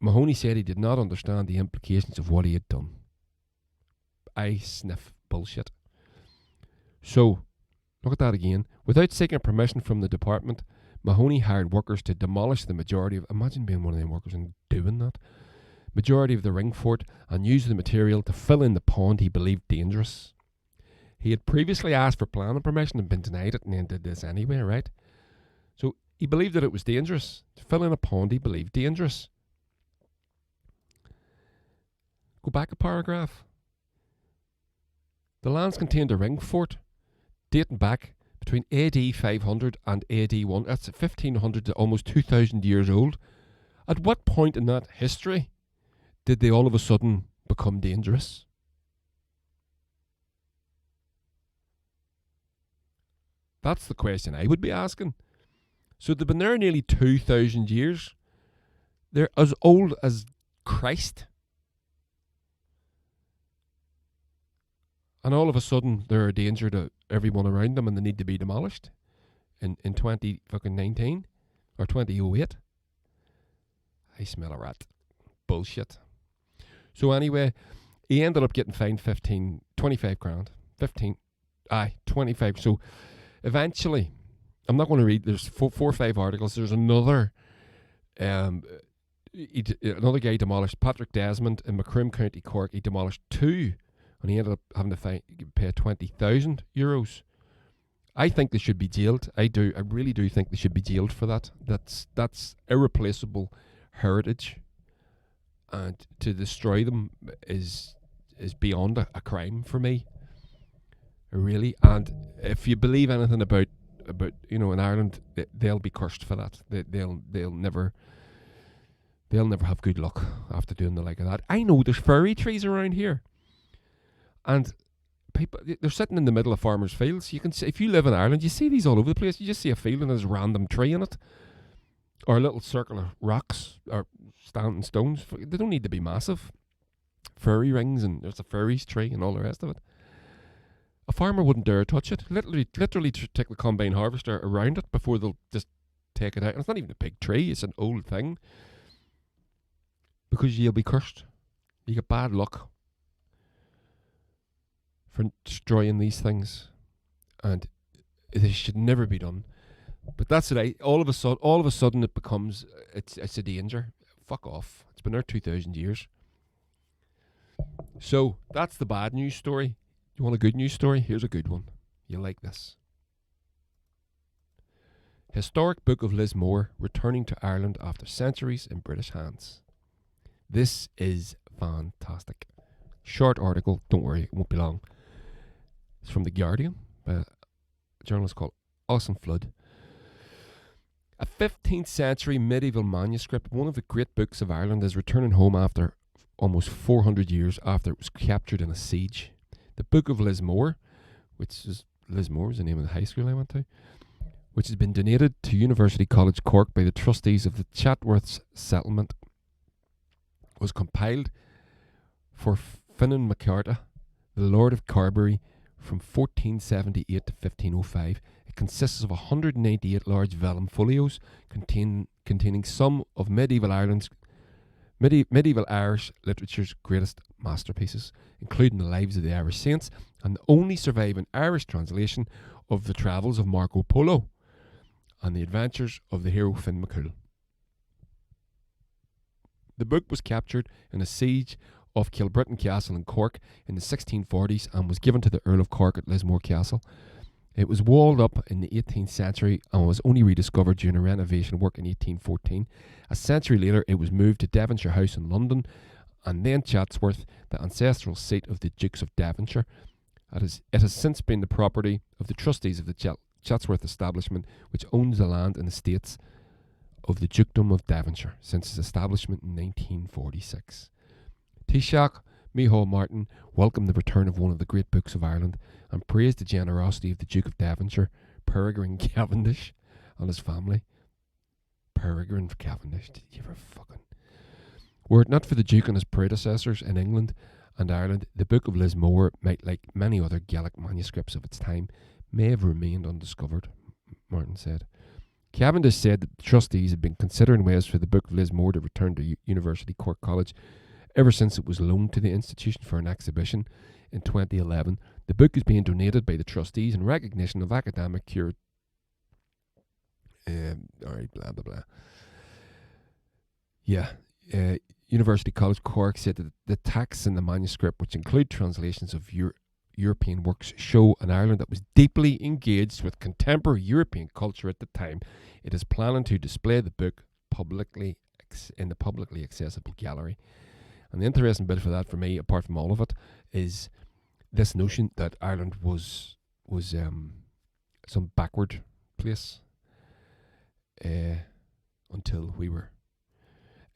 Mahoney said he did not understand the implications of what he had done. I sniff bullshit. So, look at that again. Without seeking permission from the department, Mahoney hired workers to demolish the majority of... Imagine being one of them workers and doing that. Majority of the ring fort and use the material to fill in the pond he believed dangerous. He had previously asked for planning permission and been denied it, and then did this anyway, right? So he believed that it was dangerous. To fill in a pond he believed dangerous. Go back a paragraph. The lands contained a ring fort dating back between AD 500 and AD 1. That's 1500 to almost 2000 years old. At what point in that history did they all of a sudden become dangerous? That's the question I would be asking. So they've been there nearly 2,000 years. They're as old as Christ. And all of a sudden they're a danger to everyone around them and they need to be demolished in 2019 or 2008. I smell a rat. Bullshit. So anyway, he ended up getting fined 25 grand. 25. So eventually, I'm not going to read, there's four or five articles. There's another guy demolished, Patrick Desmond in Macroom County, Cork. He demolished two and he ended up having to pay €20,000. I think they should be jailed. I really do think they should be jailed for that. That's irreplaceable heritage, and to destroy them is beyond a crime for me. Really. And if you believe anything about in Ireland, they'll be cursed for that. They'll never have good luck after doing the like of that. I know there's furry trees around here, and people, they're sitting in the middle of farmers' fields. You can see, if you live in Ireland, you see these all over the place. You just see a field and there's a random tree in it, or a little circular rocks or standing stones. They don't need to be massive. Furry rings, and there's a furries tree and all the rest of it. A farmer wouldn't dare touch it. Literally take the combine harvester around it before they'll just take it out. And it's not even a big tree, it's an old thing. Because you'll be cursed. You get bad luck for destroying these things. And they should never be done. But that's it. All of a sudden it becomes, it's a danger. Fuck off. It's been there 2,000 years. So that's the bad news story. You want a good news story? Here's a good one. You'll like this. Historic Book of Lismore returning to Ireland after centuries in British hands. This is fantastic. Short article, don't worry, it won't be long. It's from The Guardian by a journalist called Alison Flood. A 15th century medieval manuscript, one of the great books of Ireland, is returning home after almost 400 years after it was captured in a siege. The Book of Lismore, Lismore is the name of the high school I went to, which has been donated to University College Cork by the trustees of the Chatsworth settlement, was compiled for Finan MacCarta, the Lord of Carbery, from 1478 to 1505. It consists of 198 large vellum folios containing some of medieval Irish literature's greatest masterpieces, including the lives of the Irish saints and the only surviving Irish translation of the travels of Marco Polo and the adventures of the hero Finn McCool. The book was captured in a siege of Kilbrittain Castle in Cork in the 1640s and was given to the Earl of Cork at Lismore Castle. It was walled up in the 18th century and was only rediscovered during a renovation work in 1814. A century later, it was moved to Devonshire House in London and then Chatsworth, the ancestral seat of the Dukes of Devonshire. It has since been the property of the trustees of the Chatsworth establishment, which owns the land and estates of the Dukedom of Devonshire since its establishment in 1946. Taoiseach Micheál Martin welcomed the return of one of the great books of Ireland and praised the generosity of the Duke of Devonshire, Peregrine Cavendish, and his family. Peregrine Cavendish, did you ever fucking... Were it not for the Duke and his predecessors in England and Ireland, the Book of Lismore might, like many other Gaelic manuscripts of its time, may have remained undiscovered, Martin said. Cavendish said that the trustees had been considering ways for the Book of Lismore to return to University Cork College ever since it was loaned to the institution for an exhibition in 2011. The book is being donated by the trustees in recognition of academic cure. Alright, blah, blah, blah. Yeah. University College Cork said that the text in the manuscript, which include translations of European works, show an Ireland that was deeply engaged with contemporary European culture at the time. It is planning to display the book publicly in the publicly accessible gallery. And the interesting bit for that, for me, apart from all of it, is this notion that Ireland was some backward place until we were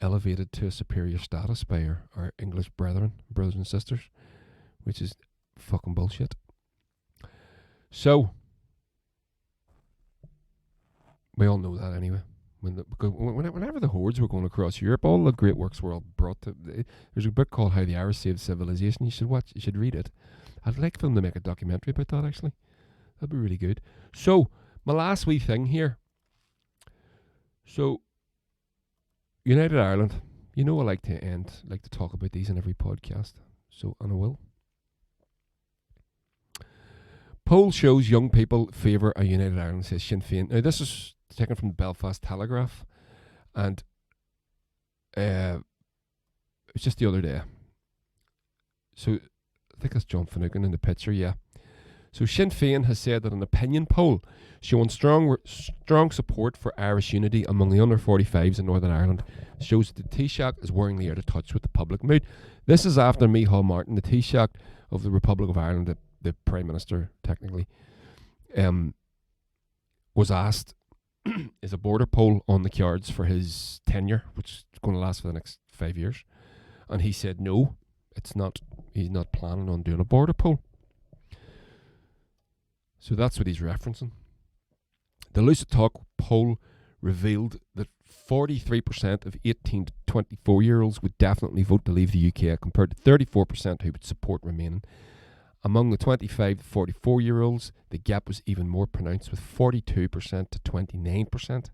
elevated to a superior status by our English brothers and sisters, which is fucking bullshit. So we all know that anyway. Whenever the hordes were going across Europe, all the great works were all brought to. There's a book called How the Irish Saved Civilization. You should watch. You should read it. I'd like for them to make a documentary about that. Actually, that'd be really good. So my last wee thing here. So United Ireland. You know I like to talk about these in every podcast. So and I will. Poll shows young people favour a United Ireland, says Sinn Féin. Now this is taken from the Belfast Telegraph, and it's just the other day. So I think that's John Finucane in the picture, yeah. So Sinn Féin has said that an opinion poll showing strong support for Irish unity among the under 45s in Northern Ireland shows that the Taoiseach is worryingly out of touch with the public mood. This is after Micheál Martin, the Taoiseach of the Republic of Ireland, the Prime Minister technically, was asked, is a border poll on the cards for his tenure, which is going to last for the next 5 years? And he said no, it's not. He's not planning on doing a border poll. So that's what he's referencing. The Lucid Talk poll revealed that 43% of 18 to 24-year-olds would definitely vote to leave the UK, compared to 34% who would support remaining. Among the 25 to 44-year-olds, the gap was even more pronounced, with 42% to 29%.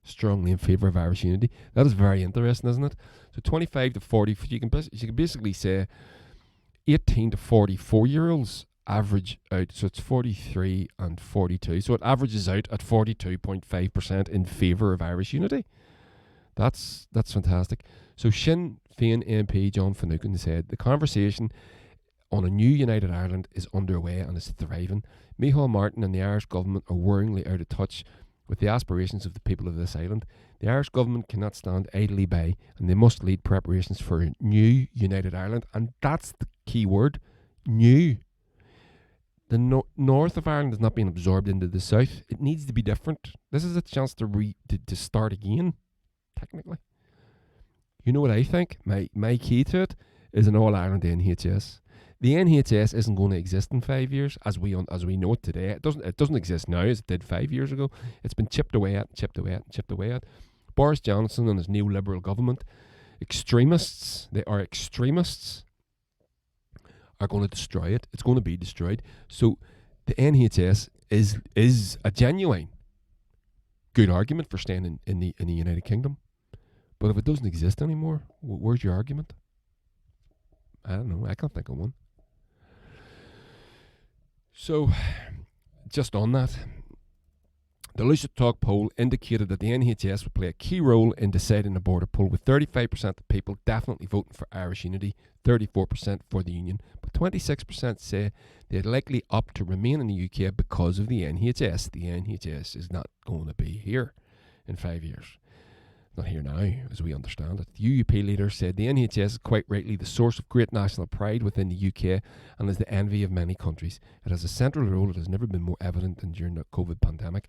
Strongly in favour of Irish unity. That is very interesting, isn't it? So 25 to 40, you can basically say 18 to 44-year-olds average out, so it's 43 and 42. So it averages out at 42.5% in favour of Irish unity. That's fantastic. So Sinn Féin MP John Finucane said the conversation on a new United Ireland is underway and is thriving. Micheál Martin and the Irish government are worryingly out of touch with the aspirations of the people of this island. The Irish government cannot stand idly by, and they must lead preparations for a new United Ireland. And that's the key word, new. The north of Ireland is not being absorbed into the south. It needs to be different. This is a chance to start again, technically. You know what I think? My key to it is an all-Ireland NHS. The NHS isn't going to exist in 5 years as we know it today. It doesn't exist now as it did 5 years ago. It's been chipped away at. Boris Johnson and his neoliberal government, extremists, they are extremists, are going to destroy it. It's going to be destroyed. So the NHS is a genuine good argument for staying in the United Kingdom. But if it doesn't exist anymore, where's your argument? I don't know. I can't think of one. So, just on that, the Lucid Talk poll indicated that the NHS would play a key role in deciding the border poll, with 35% of people definitely voting for Irish unity, 34% for the union, but 26% say they'd likely opt to remain in the UK because of the NHS. The NHS is not going to be here in 5 years. Not here now, as we understand it. The UUP leader said the NHS is quite rightly the source of great national pride within the UK and is the envy of many countries. It has a central role that has never been more evident than during the COVID pandemic.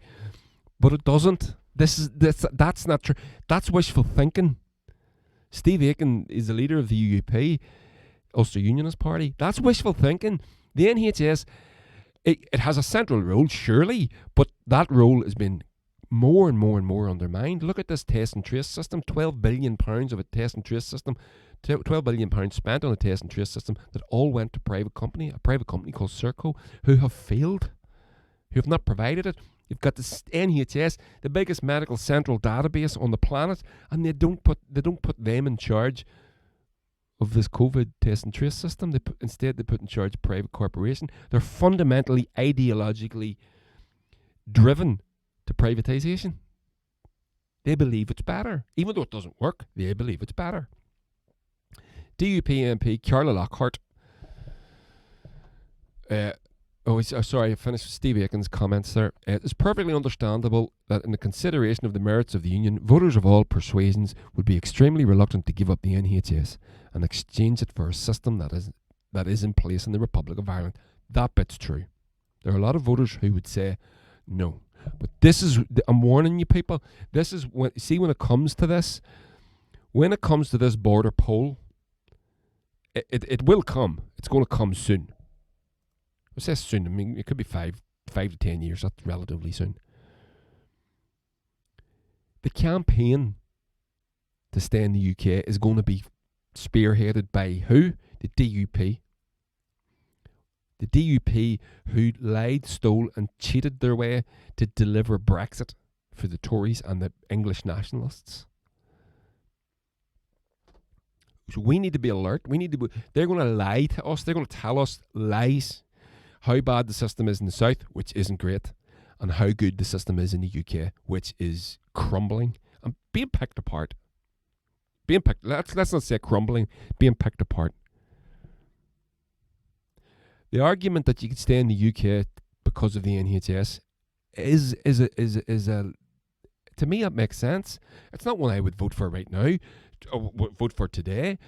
But it doesn't. That's not true. That's wishful thinking. Steve Aiken is the leader of the UUP, Ulster Unionist Party. That's wishful thinking. The NHS, it has a central role, surely, but that role has been more and more undermined. Look at this test and trace system. £12 billion of a test and trace system. £12 billion spent on a test and trace system that all went to a private company called Serco, who have failed, who have not provided it. You've got the NHS, the biggest medical central database on the planet, and they don't put them in charge of this COVID test and trace system. Instead, they put in charge a private corporation. They're fundamentally, ideologically driven to privatisation. They believe it's better. Even though it doesn't work, they believe it's better. DUP MP Carla Lockhart. Sorry, I finished with Steve Aiken's comments there. It's perfectly understandable that in the consideration of the merits of the union, voters of all persuasions would be extremely reluctant to give up the NHS and exchange it for a system that is in place in the Republic of Ireland. That bit's true. There are a lot of voters who would say no. But this is, I'm warning you people, this is when it comes to this, border poll, it will come. It's going to come soon. I say soon. I mean, it could be 5 to 10 years. That's relatively soon. The campaign to stay in the UK is going to be spearheaded by who? The DUP. The DUP who lied, stole and cheated their way to deliver Brexit for the Tories and the English nationalists. So we need to be alert. They're going to lie to us. They're going to tell us lies. How bad the system is in the south, which isn't great, and how good the system is in the UK, which is crumbling and being picked apart. Let's not say crumbling, being picked apart. The argument that you could stay in the UK because of the NHS is to me, it makes sense. It's not one I would vote for right now, or vote for today.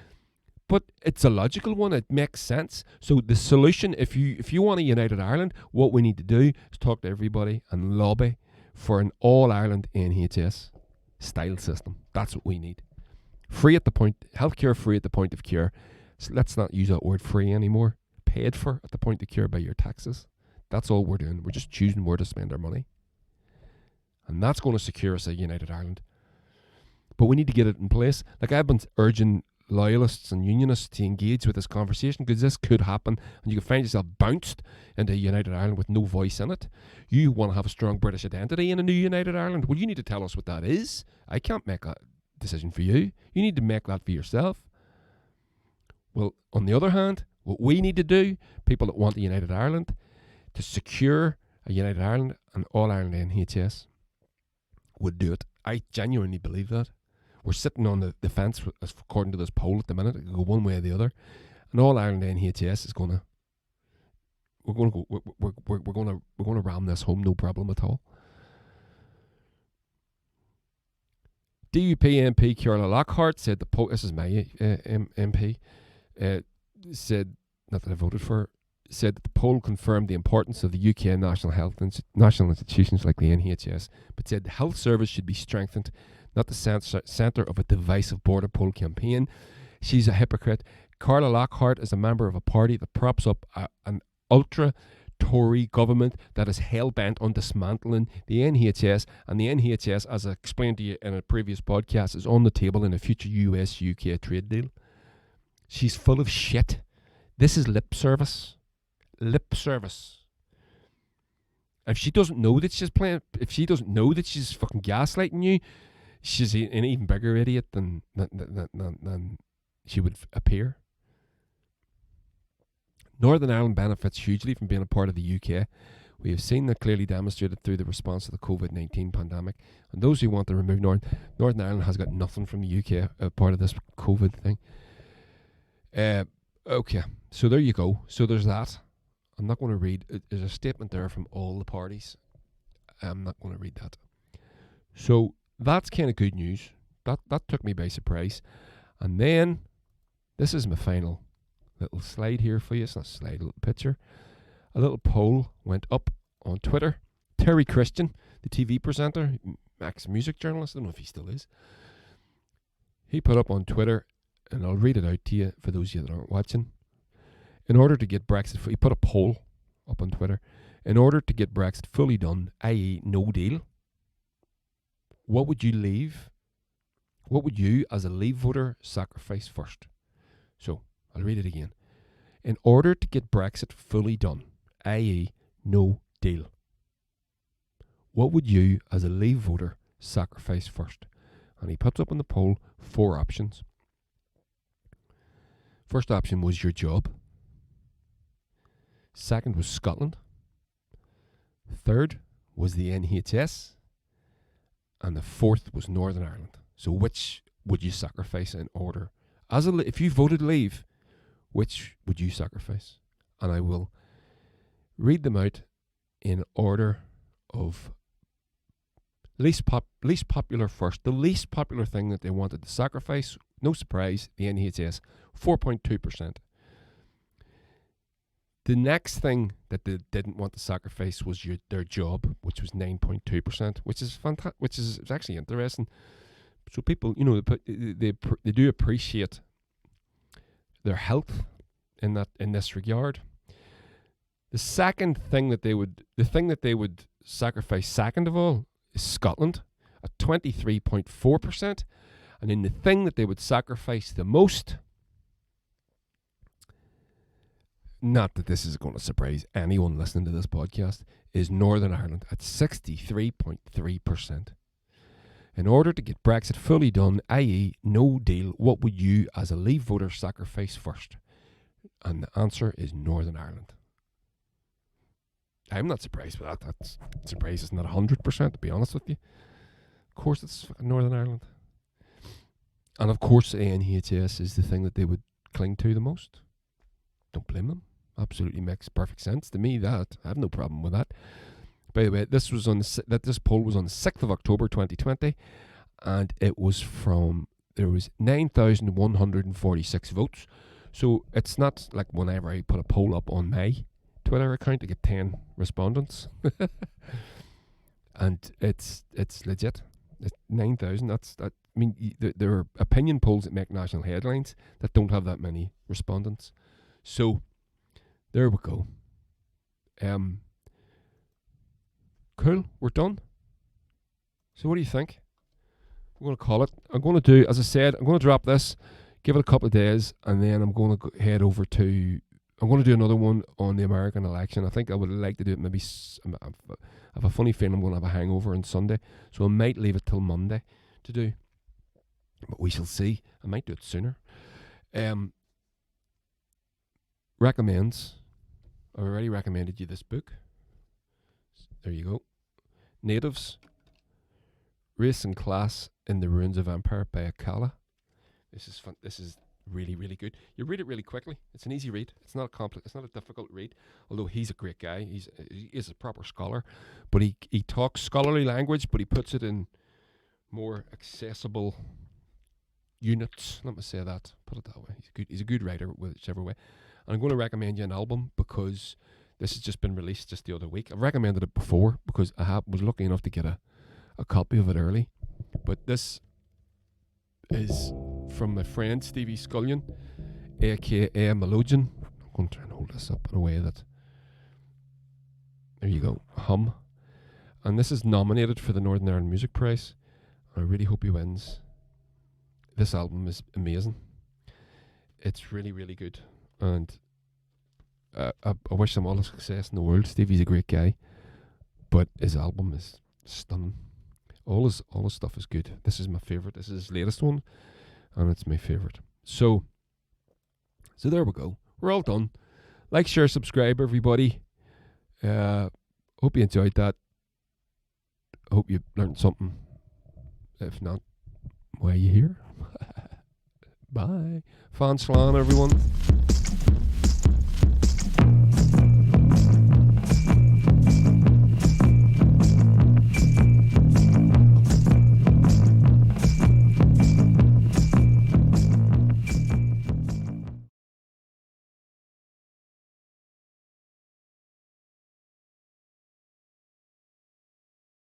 But it's a logical one. It makes sense. So the solution, if you want a united Ireland, what we need to do is talk to everybody and lobby for an all-Ireland NHS style system. That's what we need. Healthcare free at the point of cure. So let's not use that word free anymore. Paid for at the point of cure by your taxes. That's all we're doing. We're just choosing where to spend our money. And that's going to secure us a united Ireland. But we need to get it in place. Like I've been urging loyalists and unionists to engage with this conversation, because this could happen and you could find yourself bounced into a united Ireland with no voice in it. You want to have a strong British identity in a new united Ireland. Well, you need to tell us what that is. I can't make that decision for you. You need to make that for yourself. Well, on the other hand, what we need to do, people that want a united Ireland, to secure a united Ireland and all Ireland NHS, would do it. I genuinely believe that. We're sitting on the fence, according to this poll at the minute. It can go one way or the other, and all Ireland NHS is gonna. We're gonna ram this home, no problem at all. DUP MP Carla Lockhart said this is my MP. Said, not that I voted for her, said that the poll confirmed the importance of the UK national institutions like the NHS, but said the health service should be strengthened, not the centre of a divisive border poll campaign. She's a hypocrite. Carla Lockhart is a member of a party that props up an ultra-Tory government that is hell-bent on dismantling the NHS, and the NHS, as I explained to you in a previous podcast, is on the table in a future US-UK trade deal. She's full of shit. This is lip service. Lip service. If she doesn't know that she's fucking gaslighting you, she's an even bigger idiot than she would appear. Northern Ireland benefits hugely from being a part of the UK. We have seen that clearly demonstrated through the response to the COVID-19 pandemic. And those who want to remove Northern Ireland has got nothing from the UK part of this COVID thing. Okay, so there you go. So there's that. I'm not going to read. There's a statement there from all the parties. I'm not going to read that. So that's kind of good news. That took me by surprise. And then, this is my final little slide here for you. It's not a slide, a little picture. A little poll went up on Twitter. Terry Christian, the TV presenter, ex-music journalist, I don't know if he still is. He put up on Twitter, and I'll read it out to you for those of you that aren't watching. In order to get Brexit, he put a poll up on Twitter. In order to get Brexit fully done, i.e. no deal, what would you leave? What would you, as a Leave voter, sacrifice first? So, I'll read it again. In order to get Brexit fully done, i.e. no deal, what would you, as a Leave voter, sacrifice first? And he puts up on the poll 4 options. First option was your job. Second was Scotland. Third was the NHS. And the fourth was Northern Ireland. So which would you sacrifice in order? If you voted leave, which would you sacrifice? And I will read them out in order of least popular first. The least popular thing that they wanted to sacrifice, no surprise, the NHS, 4.2%. The next thing that they didn't want to sacrifice was their job, which was 9.2%, which is fantastic, which is actually interesting. So people, they do appreciate their health in this regard. The thing that they would sacrifice second of all is Scotland at 23.4%, and then the thing that they would sacrifice the most, not that this is going to surprise anyone listening to this podcast, is Northern Ireland at 63.3%. In order to get Brexit fully done, i.e. no deal, what would you as a Leave voter sacrifice first? And the answer is Northern Ireland. I'm not surprised with that. That's surprised it's not 100%, to be honest with you. Of course it's Northern Ireland. And of course the NHS is the thing that they would cling to the most. Don't blame them. Absolutely makes perfect sense to me. That I have no problem with that. By the way, this poll was on the 6th of October 2020, and there was 9,146 votes. So it's not like whenever I put a poll up on my Twitter account to get 10 respondents, and it's legit. 9,000. That. I mean, there are opinion polls that make national headlines that don't have that many respondents. So there we go. Cool, we're done. So what do you think? We're going to call it. I'm going to do, as I said, I'm going to drop this, give it a couple of days, and then I'm going to head over to, I'm going to do another one on the American election. I think I would like to do it maybe, I have a funny feeling I'm going to have a hangover on Sunday, so I might leave it till Monday to do. But we shall see. I might do it sooner. Recommends. I've already recommended you this book. There you go. Natives, Race and Class in the Ruins of Empire by Akala. This is fun. This is really, really good. You read it really quickly. It's an easy read. It's not a difficult read. Although he's a great guy. He is a proper scholar, but he talks scholarly language, but he puts it in more accessible units. Let me say that. Put it that way. He's a good writer, whichever way. And I'm going to recommend you an album because this has just been released just the other week. I've recommended it before because I was lucky enough to get a copy of it early. But this is from my friend Stevie Scullion, aka Melogian. I'm going to try and hold this up in a way that, there you go, hum. And this is nominated for the Northern Ireland Music Prize. I really hope he wins. This album is amazing. It's really, really good. And I wish him all the success in the world. Stevie's a great guy, but his album is stunning. All his stuff is good. This is my favourite. This is his latest one, and it's my favourite. So there we go. We're all done. Like, share, subscribe, everybody. Hope you enjoyed that. Hope you learned something. If not, why are you here? Bye. Fan Slan, everyone.